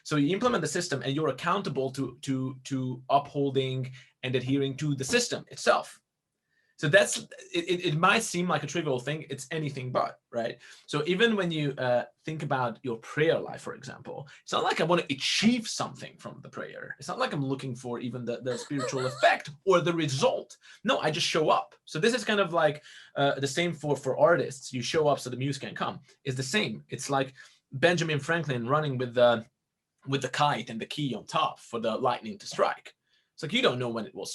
So you implement the system and you're accountable to upholding and adhering to the system itself. So it might seem like a trivial thing. It's anything but, right? So even when you think about your prayer life, for example, it's not like I want to achieve something from the prayer. It's not like I'm looking for even the spiritual effect or the result. No, I just show up. So this is kind of like the same for artists. You show up so the muse can come. It's the same. It's like Benjamin Franklin running with the kite and the key on top for the lightning to strike. It's like you don't know when it will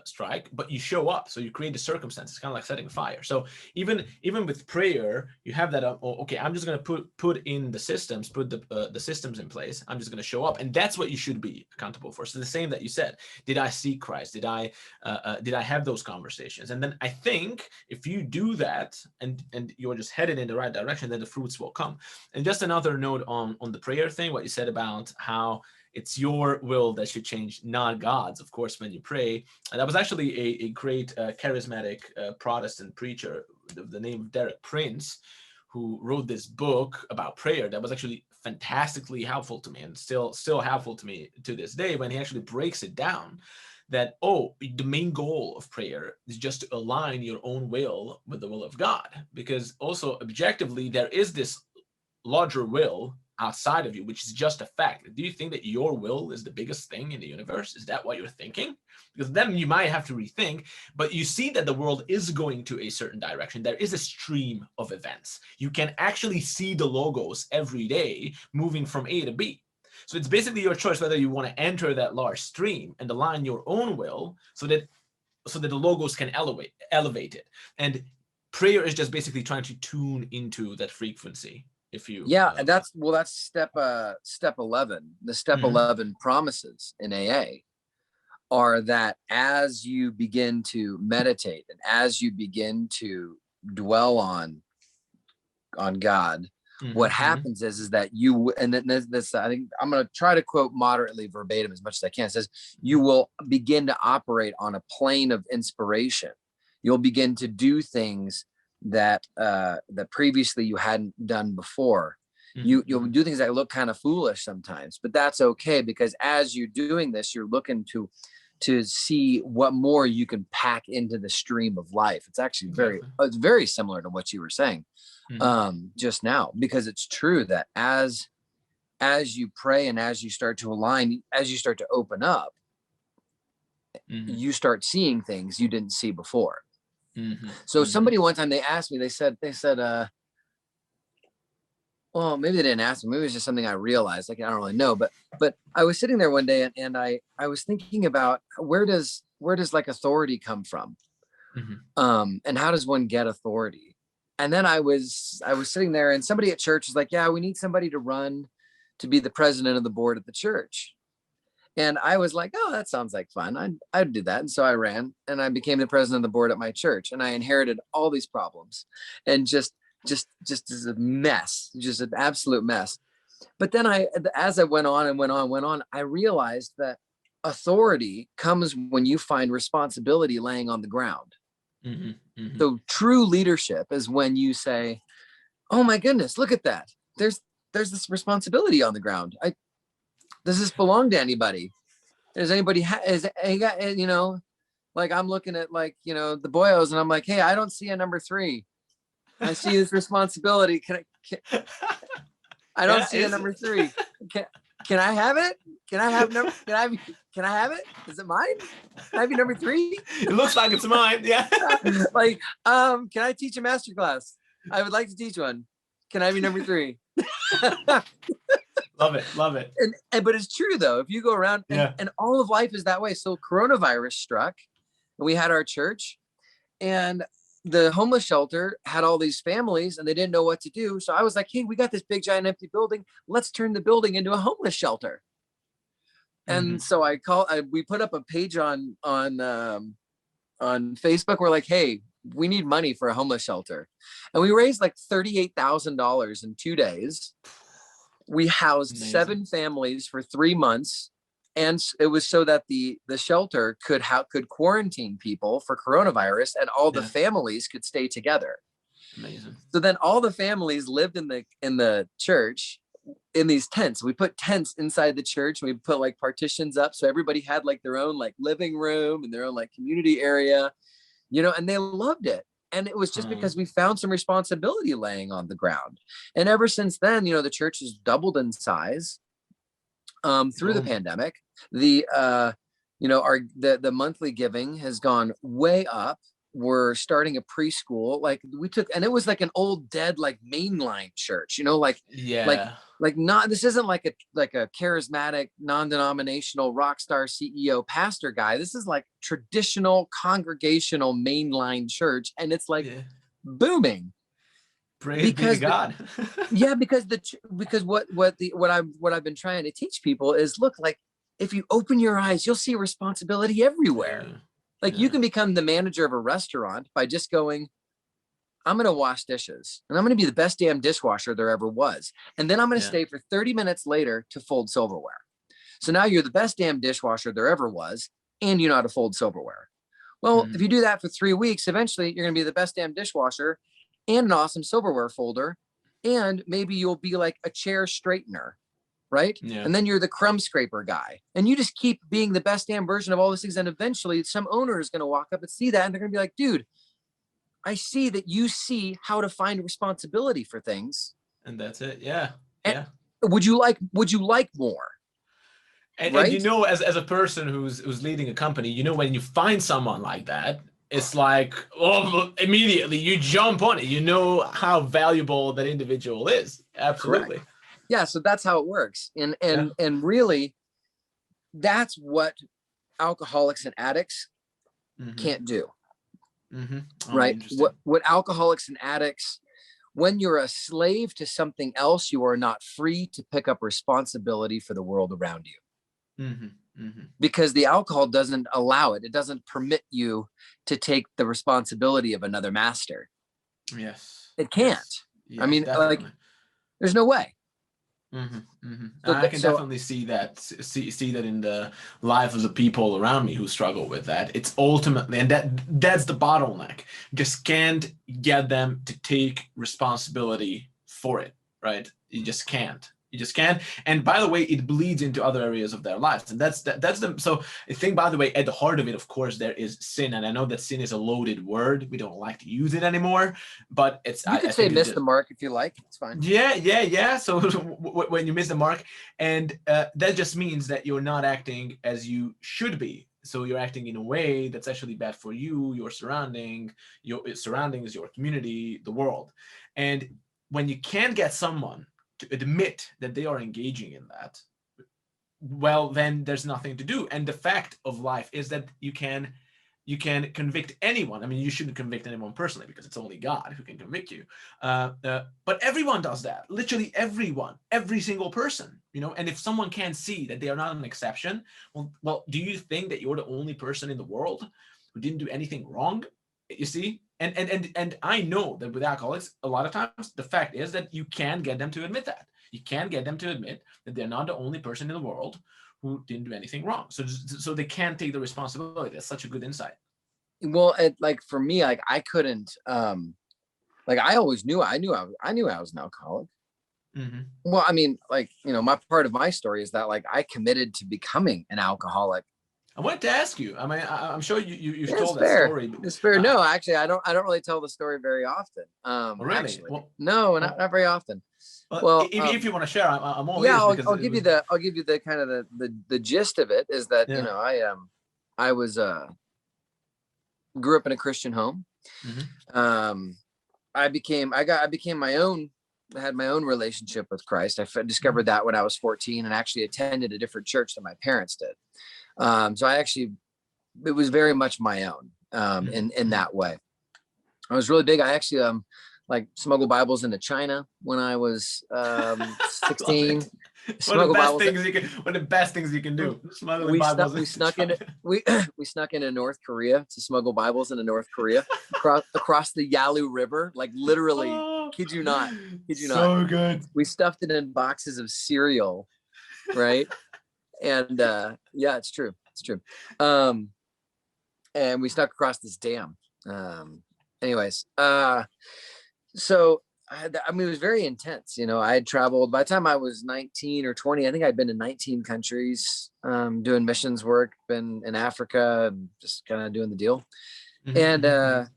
strike, but you show up. So you create the circumstances, kind of like setting a fire. So even with prayer, you have that. Okay, I'm just going to put in the systems, put the systems in place. I'm just going to show up, and that's what you should be accountable for. So the same that you said. Did I see Christ? Did I have those conversations? And then I think if you do that, and you're just headed in the right direction, then the fruits will come. And just another note on the prayer thing, what you said about how it's your will that should change, not God's, of course, when you pray. And that was actually a great charismatic Protestant preacher, the name of Derek Prince, who wrote this book about prayer that was actually fantastically helpful to me, and still helpful to me to this day, when he actually breaks it down that, the main goal of prayer is just to align your own will with the will of God. Because also objectively, there is this larger will outside of you, which is just a fact. Do you think that your will is the biggest thing in the universe? Is that what you're thinking? Because then you might have to rethink, but you see that the world is going to a certain direction. There is a stream of events. You can actually see the logos every day moving from A to B. So it's basically your choice whether you want to enter that large stream and align your own will so that the logos can elevate it. And prayer is just basically trying to tune into that frequency if you and that's step 11. The step 11 promises in AA are that as you begin to meditate and as you begin to dwell on God, what happens is that you, and this, I think I'm going to try to quote moderately verbatim as much as I can. It says, you will begin to operate on a plane of inspiration. You'll begin to do things that previously you hadn't done before. You'll do things that look kind of foolish sometimes, but that's okay, because as you're doing this, you're looking to see what more you can pack into the stream of life. It's actually it's very similar to what you were saying just now, because it's true that as you pray and as you start to align, as you start to open up, you start seeing things you didn't see before. So somebody one time, they asked me, they said, well, maybe they didn't ask me, maybe it was just something I realized, like, I don't really know, but I was sitting there one day and I was thinking about where does like authority come from? And how does one get authority? And then I was sitting there and somebody at church was like, yeah, we need somebody to be the president of the board at the church. And I was like, oh, that sounds like fun. I'd do that. And so I ran and I became the president of the board at my church, and I inherited all these problems and just as a mess, just an absolute mess. But then as I went on, I realized that authority comes when you find responsibility laying on the ground. So true leadership is when you say, oh my goodness, look at that. There's this responsibility on the ground. Does this belong to anybody? Does anybody like, I'm looking at, like, the boyos, and I'm like, hey, I don't see a number 3. I see this responsibility. I don't see a number 3. Can I have it? Can I have it? Is it mine? Can I be number 3? It looks like it's mine. Yeah. Like, can I teach a master class? I would like to teach one. Can I be number 3? Love it. And but it's true though. If you go around and all of life is that way. So coronavirus struck, and we had our church, and the homeless shelter had all these families and they didn't know what to do. So I was like, hey, we got this big giant empty building. Let's turn the building into a homeless shelter. And so we put up a page on Facebook. We're like, hey, we need money for a homeless shelter. And we raised like $38,000 in 2 days. We housed 7 families for 3 months. And it was so that the shelter could quarantine people for coronavirus, and all the families could stay together. Amazing. So then all the families lived in the church in these tents. We put tents inside the church. We put like partitions up, so everybody had like their own like living room and their own like community area, and they loved it. And it was just because we found some responsibility laying on the ground. And ever since then, the church has doubled in size. Through the pandemic, the monthly giving has gone way up. We're starting a preschool. Like and it was like an old dead, like mainline church, this isn't like a charismatic, non-denominational rock star CEO pastor guy. This is like traditional congregational mainline church. And it's like booming. Praise be to God. Because what I've been trying to teach people is, look, like, if you open your eyes, you'll see responsibility everywhere. You can become the manager of a restaurant by just going, I'm going to wash dishes, and I'm going to be the best damn dishwasher there ever was. And then I'm going to stay for 30 minutes later to fold silverware. So now you're the best damn dishwasher there ever was, and you know how to fold silverware. Well, if you do that for 3 weeks, eventually you're going to be the best damn dishwasher and an awesome silverware folder, and maybe you'll be like a chair straightener, right? Yeah. And then you're the crumb scraper guy, and you just keep being the best damn version of all those things. And eventually some owner is going to walk up and see that, and they're going to be like, dude, I see that you see how to find responsibility for things. And that's it. Yeah. And would you like more? And, right? And as a person who's leading a company, when you find someone like that, it's like, immediately you jump on it. You know how valuable that individual is. Absolutely. Correct. Yeah. So that's how it works. And really, that's what alcoholics and addicts can't do. Right. What alcoholics and addicts, when you're a slave to something else, you are not free to pick up responsibility for the world around you. Because the alcohol doesn't allow it. It doesn't permit you to take the responsibility of another master. Yes. It can't. Yes, I mean, definitely. like, there's no way. So I can definitely see that in the life of the people around me who struggle with that. It's ultimately, and that's the bottleneck. Just can't get them to take responsibility for it, right? You just can't. You just can't. And by the way, it bleeds into other areas of their lives. And that's the, so I think, by the way, at the heart of it, of course, there is sin. And I know that sin is a loaded word. We don't like to use it anymore, but it's, You could say miss the mark if you like. It's fine. Yeah. So when you miss the mark, and that just means that you're not acting as you should be. So you're acting in a way that's actually bad for you, your surroundings, your community, the world. And when you can't get someone to admit that they are engaging in that, well, then there's nothing to do. And the fact of life is that you can convict anyone. I mean, you shouldn't convict anyone personally, because it's only God who can convict you. But everyone does that. Literally everyone, every single person, and if someone can't see that they are not an exception, well, do you think that you're the only person in the world who didn't do anything wrong? You see? And I know that with alcoholics, a lot of times the fact is that you can get them to admit that. You can get them to admit that they're not the only person in the world who didn't do anything wrong. So they can't take the responsibility. That's such a good insight. Well, like for me, like I couldn't, like I always knew, I knew I was an alcoholic. Well, I mean, like, my part of my story is that like I committed to becoming an alcoholic. I wanted to ask you. I mean, I'm sure you've told that fair. story. It's fair. No, actually, I don't really tell the story very often. Really? Actually, no, not very often. Well, if you want to share, I'm all ears. I'll give you the kind of the gist of it is that I was grew up in a Christian home. I became my own. I had my own relationship with Christ. I discovered that when I was 14, and actually attended a different church than my parents did. So it was very much my own in that way. I was really big. I actually like smuggled Bibles into China when I was 16. One of the best things you can do. We snuck into North Korea to smuggle Bibles into North Korea across the Yalu River, like literally. Kid you not. So good. We stuffed it in boxes of cereal, right? And yeah, it's true. And we snuck across this dam. Anyways, so I mean, it was very intense. I had traveled by the time I was 19 or 20. I think I'd been in 19 countries, doing missions work, been in Africa, and just kind of doing the deal. And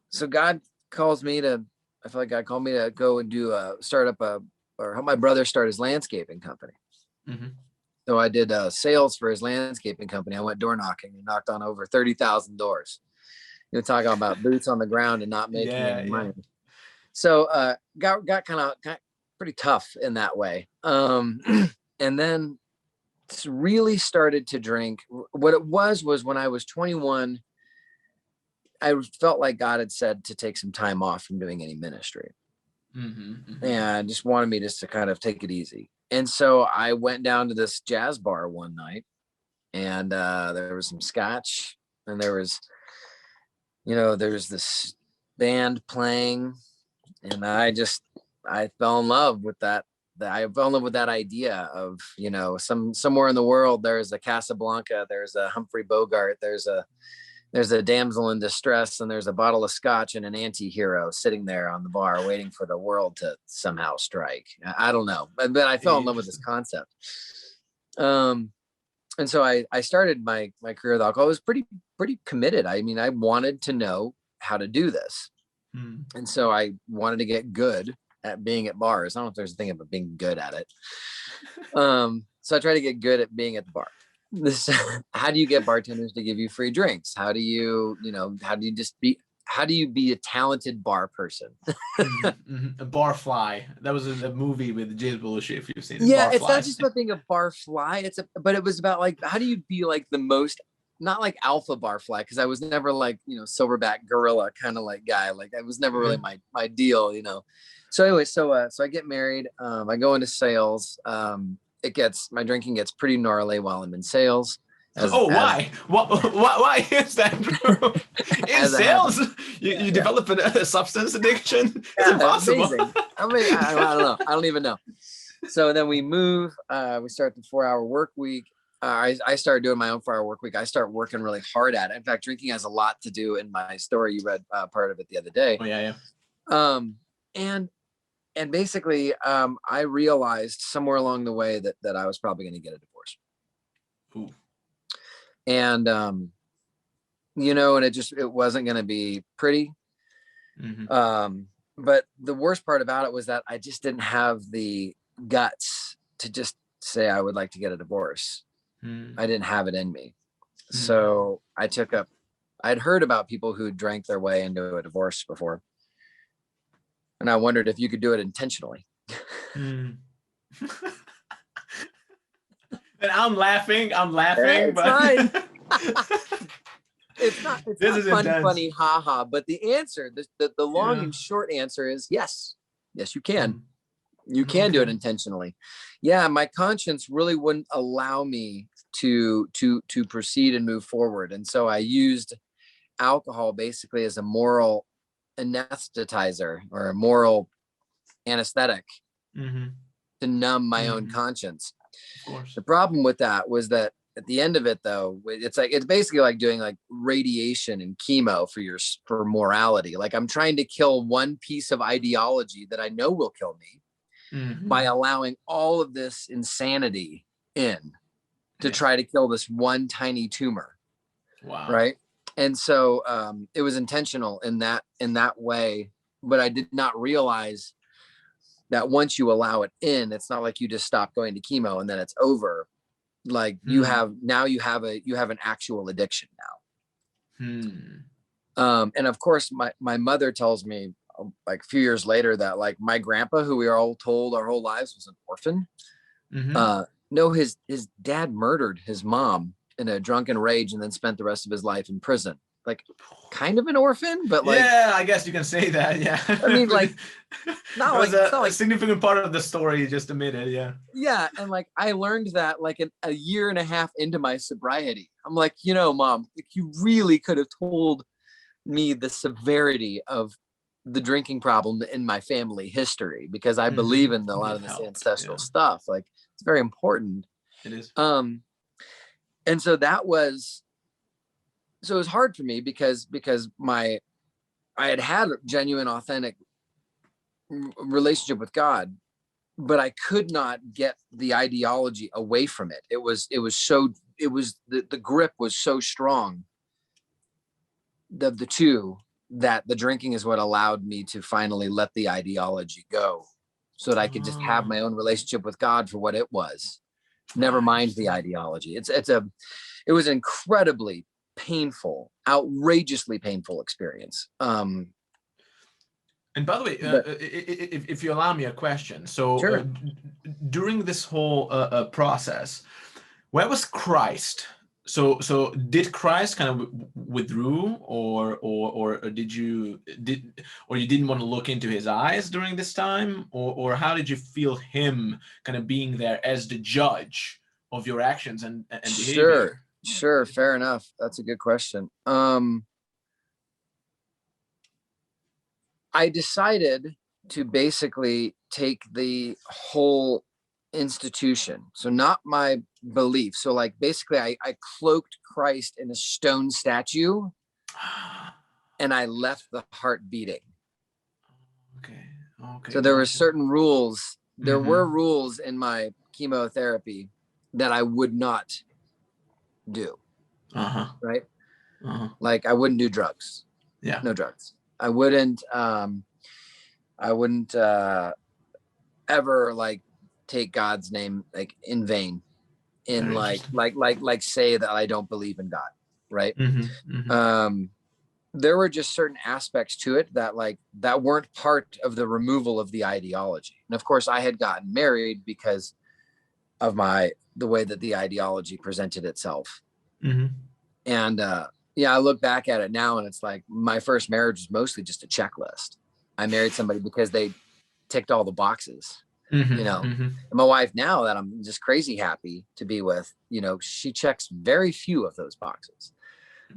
so God calls me to, I feel like God called me to go and help my brother start his landscaping company. So I did sales for his landscaping company. I went door knocking and knocked on over 30,000 doors. Talking about boots on the ground and not making any money. So got kind of pretty tough in that way. And then really started to drink. What it was when I was 21, I felt like God had said to take some time off from doing any ministry. And just wanted me just to kind of take it easy. And so I went down to this jazz bar one night, and there was some scotch, and there was this band playing, and I fell in love with that. I fell in love with that idea of, somewhere in the world, there's a Casablanca, there's a Humphrey Bogart, there's a damsel in distress, and there's a bottle of scotch and an anti-hero sitting there on the bar waiting for the world to somehow strike. I don't know, but I fell in love with this concept. And so I started my career with alcohol. I was pretty committed. I mean, I wanted to know how to do this. And so I wanted to get good at being at bars. I don't know if there's a thing about being good at it. So I tried to get good at being at the bar. How do you get bartenders to give you free drinks? How do you be a talented bar person? A barfly. That was a movie with James Belushi, if you've seen it. Yeah, it's not just about being a barfly. But it was about like, how do you be like the most not like alpha barfly, because I was never like, silverback gorilla kind of like guy. Like that was never really my deal, So anyway, so I get married. I go into sales. My drinking gets pretty gnarly while I'm in sales. Why? Why is that, bro? In sales, you develop a substance addiction? It's impossible. Amazing. I mean, I don't know. I don't even know. So then we move. We start the 4-hour work week. I started doing my own 4-hour work week. I start working really hard at it. In fact, drinking has a lot to do in my story. You read part of it the other day. Oh yeah. And basically, I realized somewhere along the way that I was probably going to get a divorce. Ooh. And, and it wasn't going to be pretty. Mm-hmm. But the worst part about it was that I just didn't have the guts to just say I would like to get a divorce. I didn't have it in me. So I'd heard about people who drank their way into a divorce before. And I wondered if you could do it intentionally. And I'm laughing, It's but fine. It's not funny, haha. But the answer, the long and short answer is yes. Yes, you can. You can do it intentionally. Yeah, my conscience really wouldn't allow me to proceed and move forward. And so I used alcohol basically as a moral anesthetizer or a moral anesthetic to numb my own conscience. Of course. The problem with that was that at the end of it, though, it's basically like doing like radiation and chemo for morality. Like I'm trying to kill one piece of ideology that I know will kill me by allowing all of this insanity in to try to kill this one tiny tumor. Wow. Right. And so it was intentional in that way, but I did not realize that once you allow it in, it's not like you just stop going to chemo and then it's over. Like you have an actual addiction now. And of course, my mother tells me like a few years later that like my grandpa, who we are all told our whole lives was an orphan. No, his dad murdered his mom in a drunken rage and then spent the rest of his life in prison. Like kind of an orphan, but like, yeah, I guess you can say that. Yeah. I mean, like, not it was like, a significant part of the story you just admitted. Yeah. Yeah. And like, I learned that like a year and a half into my sobriety, I'm like, Mom, like, you really could have told me the severity of the drinking problem in my family history, because I believe in a lot of this ancestral stuff. Like it's very important. It is. And so it was hard for me because I had a genuine, authentic relationship with God, but I could not get the ideology away from it. The grip was so strong of the two that the drinking is what allowed me to finally let the ideology go so that I could just have my own relationship with God for what it was. Never mind the ideology. It was an incredibly painful, outrageously painful experience. And by the way, if you allow me a question, so sure. During this whole process, where was Christ? So did Christ kind of withdrew, or did you didn't want to look into his eyes during this time, or how did you feel him kind of being there as the judge of your actions and behavior? Sure. Fair enough. That's a good question. I decided to basically take the whole institution. So not my belief. So like basically I cloaked Christ in a stone statue and I left the heart beating. Okay. So there were certain rules. There were rules in my chemotherapy that I would not do. Right. Like I wouldn't do drugs. Yeah. No drugs. I wouldn't ever like take God's name like in vain in like say that I don't believe in God. Right. There were just certain aspects to it that weren't part of the removal of the ideology. And of course I had gotten married because of the way that the ideology presented itself. And yeah, I look back at it now and it's like my first marriage was mostly just a checklist. I married somebody because they ticked all the boxes, you know. And my wife now, that I'm just crazy happy to be with, you know, she checks very few of those boxes.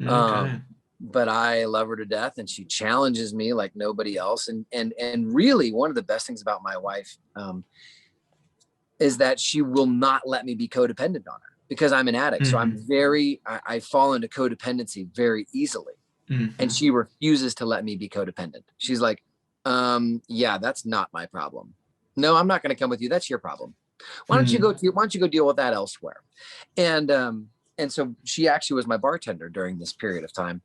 Okay. But I love her to death, and she challenges me like nobody else. And really, one of the best things about my wife is that she will not let me be codependent on her, because I'm an addict. So I fall into codependency very easily. And she refuses to let me be codependent. She's like, yeah, that's not my problem. No, I'm not going to come with you. That's your problem. Why don't you go deal with that elsewhere? And so she actually was my bartender during this period of time.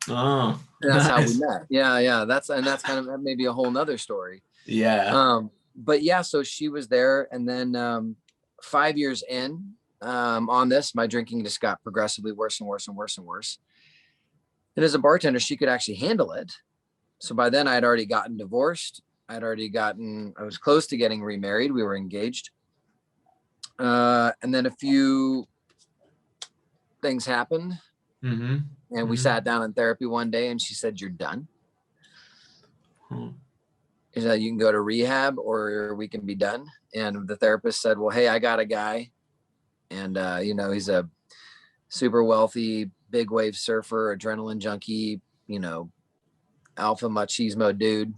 Oh, and that's how we met. Yeah. That's kind of maybe a whole nother story. Yeah. But yeah, so she was there. And then 5 years in on this, my drinking just got progressively worse and worse and worse and worse. And as a bartender, she could actually handle it. So by then I had already gotten divorced. I was close to getting remarried. We were engaged. And then a few things happened. And we sat down in therapy one day and she said, "You're done." She said, "You can go to rehab or we can be done." And the therapist said, "Well, hey, I got a guy. And, you know, he's a super wealthy, big wave surfer, adrenaline junkie, you know, alpha machismo dude.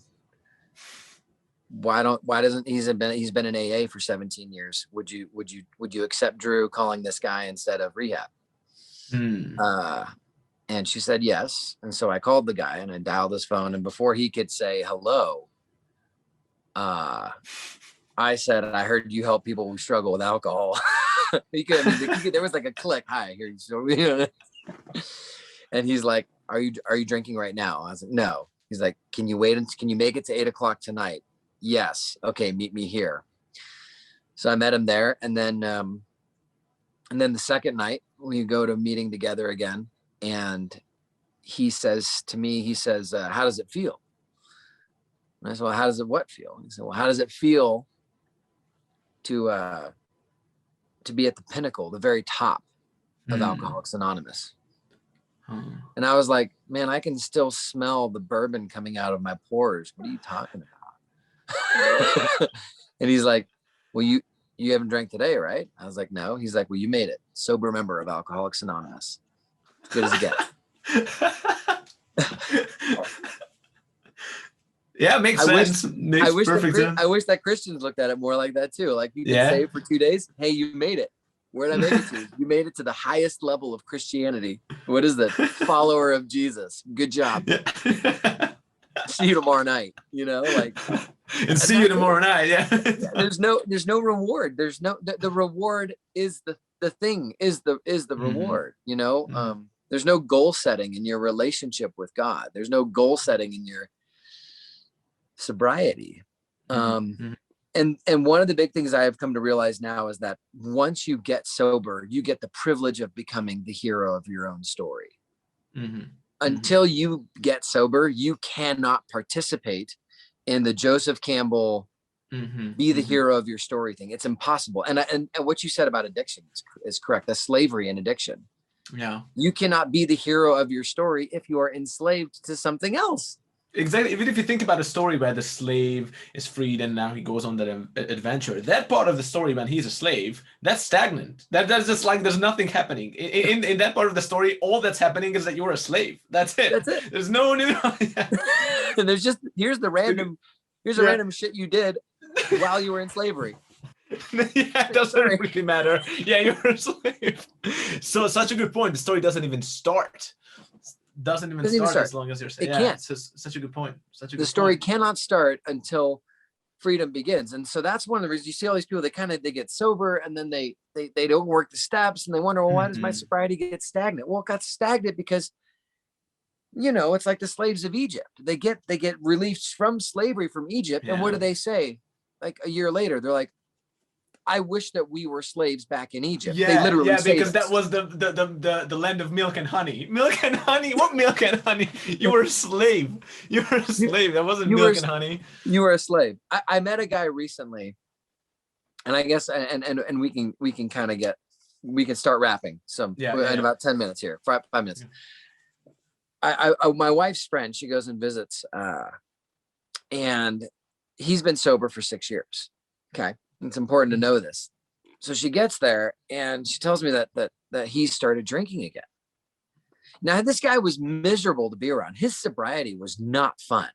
He's been in AA for 17 years. Would you accept Drew calling this guy instead of rehab?" And she said yes. And so I called the guy and I dialed his phone. And before he could say hello, I said, "I heard you help people who struggle with alcohol." There was like a click. "Hi, here you." And he's like, are you drinking right now?" I was like, "No." He's like, can you make it to 8 o'clock tonight?" "Yes." "Okay, meet me here." So I met him there. And then the second night we go to a meeting together again. And he says to me, "How does it feel?" And I said, "Well, how does it what feel?" He said, "Well, how does it feel to be at the pinnacle, the very top of Alcoholics Anonymous?" And I was like, "Man, I can still smell the bourbon coming out of my pores. What are you talking about?" And he's like, "Well, you haven't drank today, right?" I was like, "No." He's like, "Well, you made it. Sober member of Alcoholics Anonymous. As good as it gets." Yeah, makes sense. Makes perfect sense. I wish that Christians looked at it more like that too. Like, you've been saved for 2 days. Hey, you made it. Where did I make it to? You made it to the highest level of Christianity. What is that? Follower of Jesus. Good job. Yeah. See you tomorrow night. You know, like. And see you tomorrow night. Yeah. There's no reward. There's no the reward is the thing is the reward. You know, there's no goal setting in your relationship with God. There's no goal setting in your sobriety. And one of the big things I have come to realize now is that once you get sober, you get the privilege of becoming the hero of your own story. Until you get sober, you cannot participate in the Joseph Campbell be the hero of your story thing. It's impossible. And what you said about addiction is correct. That's slavery and addiction. Yeah. You cannot be the hero of your story if you are enslaved to something else. Exactly. Even if you think about a story where the slave is freed and now he goes on that adventure, that part of the story when he's a slave, that's stagnant. That's just like there's nothing happening. In that part of the story, all that's happening is that you're a slave. That's it. That's it. There's no new. And there's just here's the random shit you did while you were in slavery. Yeah, it doesn't really matter. Yeah, you're a slave. So such a good point. The story doesn't even start. Doesn't even start as long as you're saying. It can't. It's such a good point. The story cannot start until freedom begins. And so that's one of the reasons you see all these people, they get sober and then they don't work the steps and they wonder, well, why does my sobriety get stagnant? Well, it got stagnant because, you know, it's like the slaves of Egypt. They get released from slavery from Egypt. Yeah. And what do they say? Like a year later, they're like, I wish that we were slaves back in Egypt. Yeah, they literally because that was the land of milk and honey. Milk and honey? What milk and honey? You were a slave. You were a slave. That wasn't milk and honey. You were a slave. I met a guy recently, and I guess and we can kind of get we can start wrapping in about 10 minutes here, 5 minutes. Yeah. My wife's friend, she goes and visits, and he's been sober for 6 years. Okay. It's important to know this. So she gets there and she tells me that he started drinking again. Now, this guy was miserable to be around. His sobriety was not fun.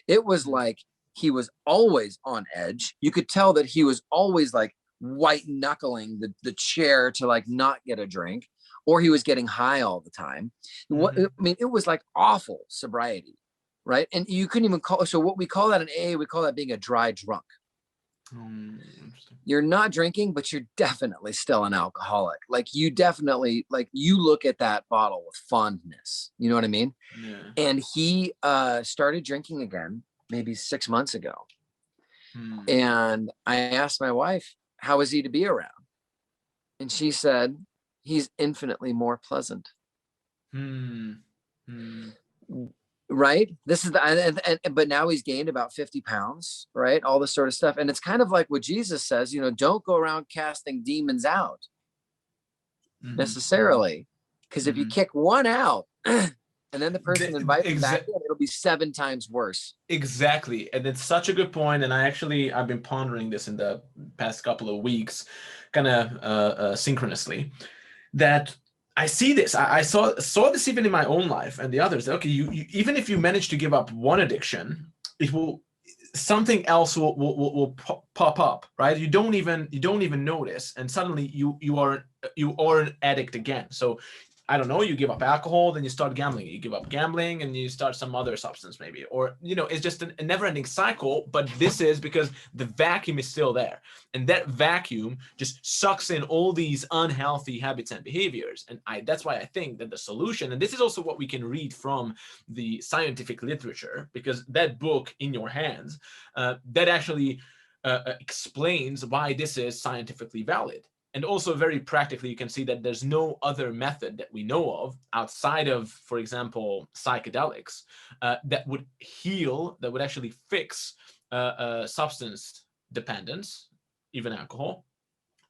It was like he was always on edge. You could tell that he was always like white knuckling the chair to like not get a drink, or he was getting high all the time. I mean, it was like awful sobriety, right? And you couldn't even call. So what we call that in AA, we call that being a dry drunk. You're not drinking, but you're definitely still an alcoholic. Like you definitely, like you look at that bottle with fondness. You know what I mean? Yeah. And he started drinking again, maybe 6 months ago. And I asked my wife, how is he to be around? And she said, he's infinitely more pleasant. Right? This is but now he's gained about 50 pounds, right? All this sort of stuff. And it's kind of like what Jesus says, you know, don't go around casting demons out necessarily. Because if you kick one out and then the person invites you back in, it'll be 7 times worse. Exactly. And it's such a good point. And I've been pondering this in the past couple of weeks, kind of synchronously, that I see this. I saw this even in my own life and the others. Okay, you even if you manage to give up one addiction, something else will pop up, right? You don't even notice, and suddenly you are an addict again. So I don't know, you give up alcohol, then you start gambling. You give up gambling and you start some other substance maybe. Or, you know, it's just a never-ending cycle, but this is because the vacuum is still there. And that vacuum just sucks in all these unhealthy habits and behaviors. And that's why I think that the solution, and this is also what we can read from the scientific literature, because that book in your hands, that actually explains why this is scientifically valid. And also very practically, you can see that there's no other method that we know of outside of, for example, psychedelics that would heal, that would actually fix substance dependence, even alcohol,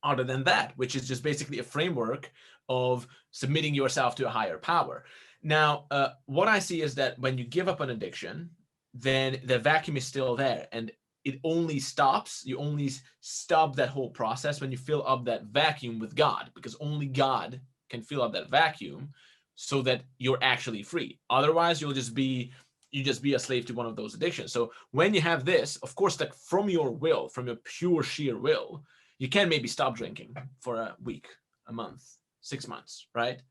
other than that, which is just basically a framework of submitting yourself to a higher power. Now, what I see is that when you give up an addiction, then the vacuum is still there. And it only stops, you only stop that whole process when you fill up that vacuum with God, because only God can fill up that vacuum so that you're actually free. Otherwise, you just be a slave to one of those addictions. So when you have this, of course, like from your will, from your pure sheer will, you can maybe stop drinking for a week, a month, 6 months, right?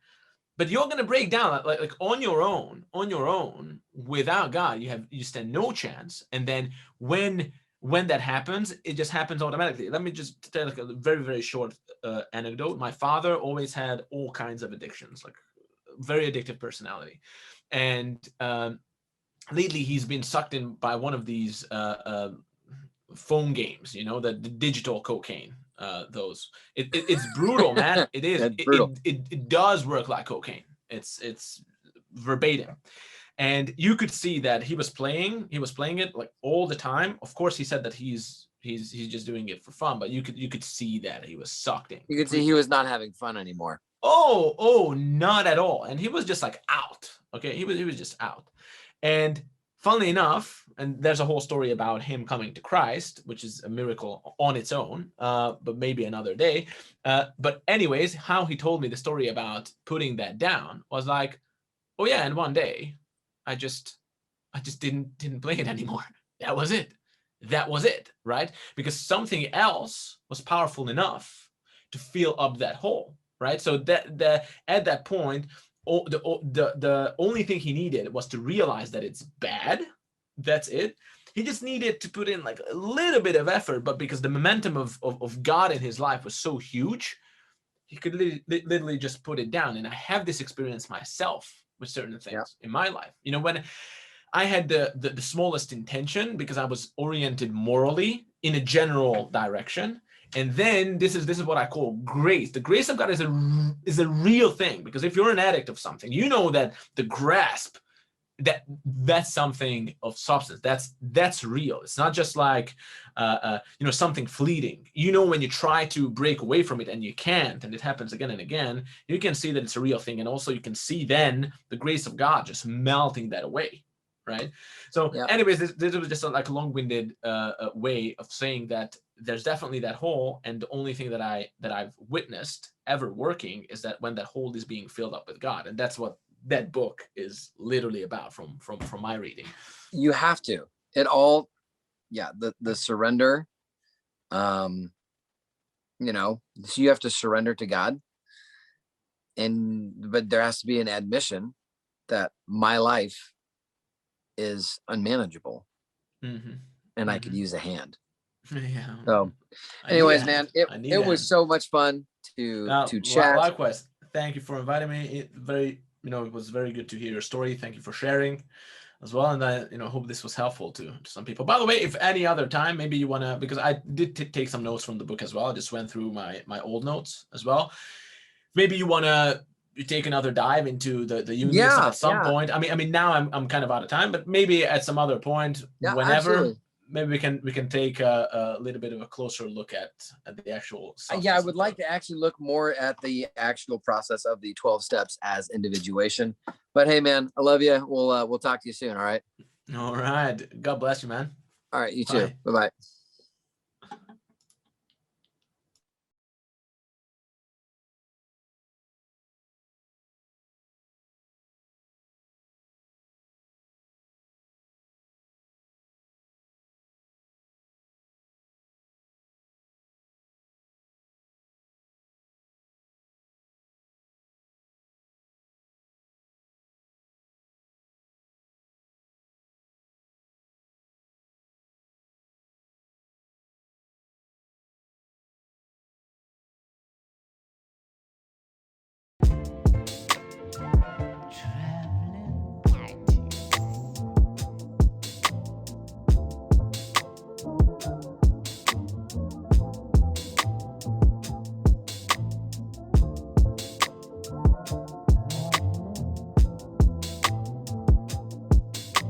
But you're going to break down like on your own without God. You stand no chance. And then when that happens, it just happens automatically. Let me just tell like a very, very short anecdote. My father always had all kinds of addictions, like very addictive personality. And lately he's been sucked in by one of these phone games, you know, the digital cocaine. It's brutal, man. It is. It does work like cocaine. It's verbatim. And you could see that he was playing it like all the time. Of course, he said that he's just doing it for fun, but you could see that he was sucked in. You could see he was not having fun anymore. Oh, not at all. And he was just like out. Okay, he was just out. And funnily enough, and there's a whole story about him coming to Christ, which is a miracle on its own, but maybe another day. But anyways, how he told me the story about putting that down was like, oh yeah, and one day I just didn't play it anymore. That was it, right? Because something else was powerful enough to fill up that hole, right? So that at that point, the only thing he needed was to realize that it's bad. That's it. He just needed to put in like a little bit of effort, but because the momentum of God in his life was so huge, he could literally just put it down. And I have this experience myself with certain things in my life. You know, when I had the smallest intention because I was oriented morally in a general direction. And then this is what I call grace. The grace of God is a real thing, because if you're an addict of something, you know that the grasp that's something of substance. That's real. It's not just like something fleeting. When you try to break away from it and you can't, and it happens again and again, you can see that it's a real thing, and also you can see then the grace of God just melting that away, right? So, anyways, this was just like a long-winded way of saying that there's definitely that hole, and the only thing that I've witnessed ever working is that when that hole is being filled up with God, and that's what that book is literally about from my reading. You have to. It all, the surrender. So you have to surrender to God, but there has to be an admission that my life is unmanageable, and I could use a hand. Yeah. So, anyways, man, it was so much fun to chat. Likewise, thank you for inviting me. It was very good to hear your story. Thank you for sharing as well, and I hope this was helpful to some people. By the way, if any other time maybe you want to, because I did take some notes from the book as well. I just went through my old notes as well. Maybe you want to take another dive into the Jungian at some point. I mean now I'm kind of out of time, but maybe at some other point, whenever. Absolutely. Maybe we can take a little bit of a closer look at the actual substance. I would like to actually look more at the actual process of the 12 steps as individuation. But hey, man, I love you. We'll talk to you soon. All right. All right. God bless you, man. All right. You too. Bye-bye.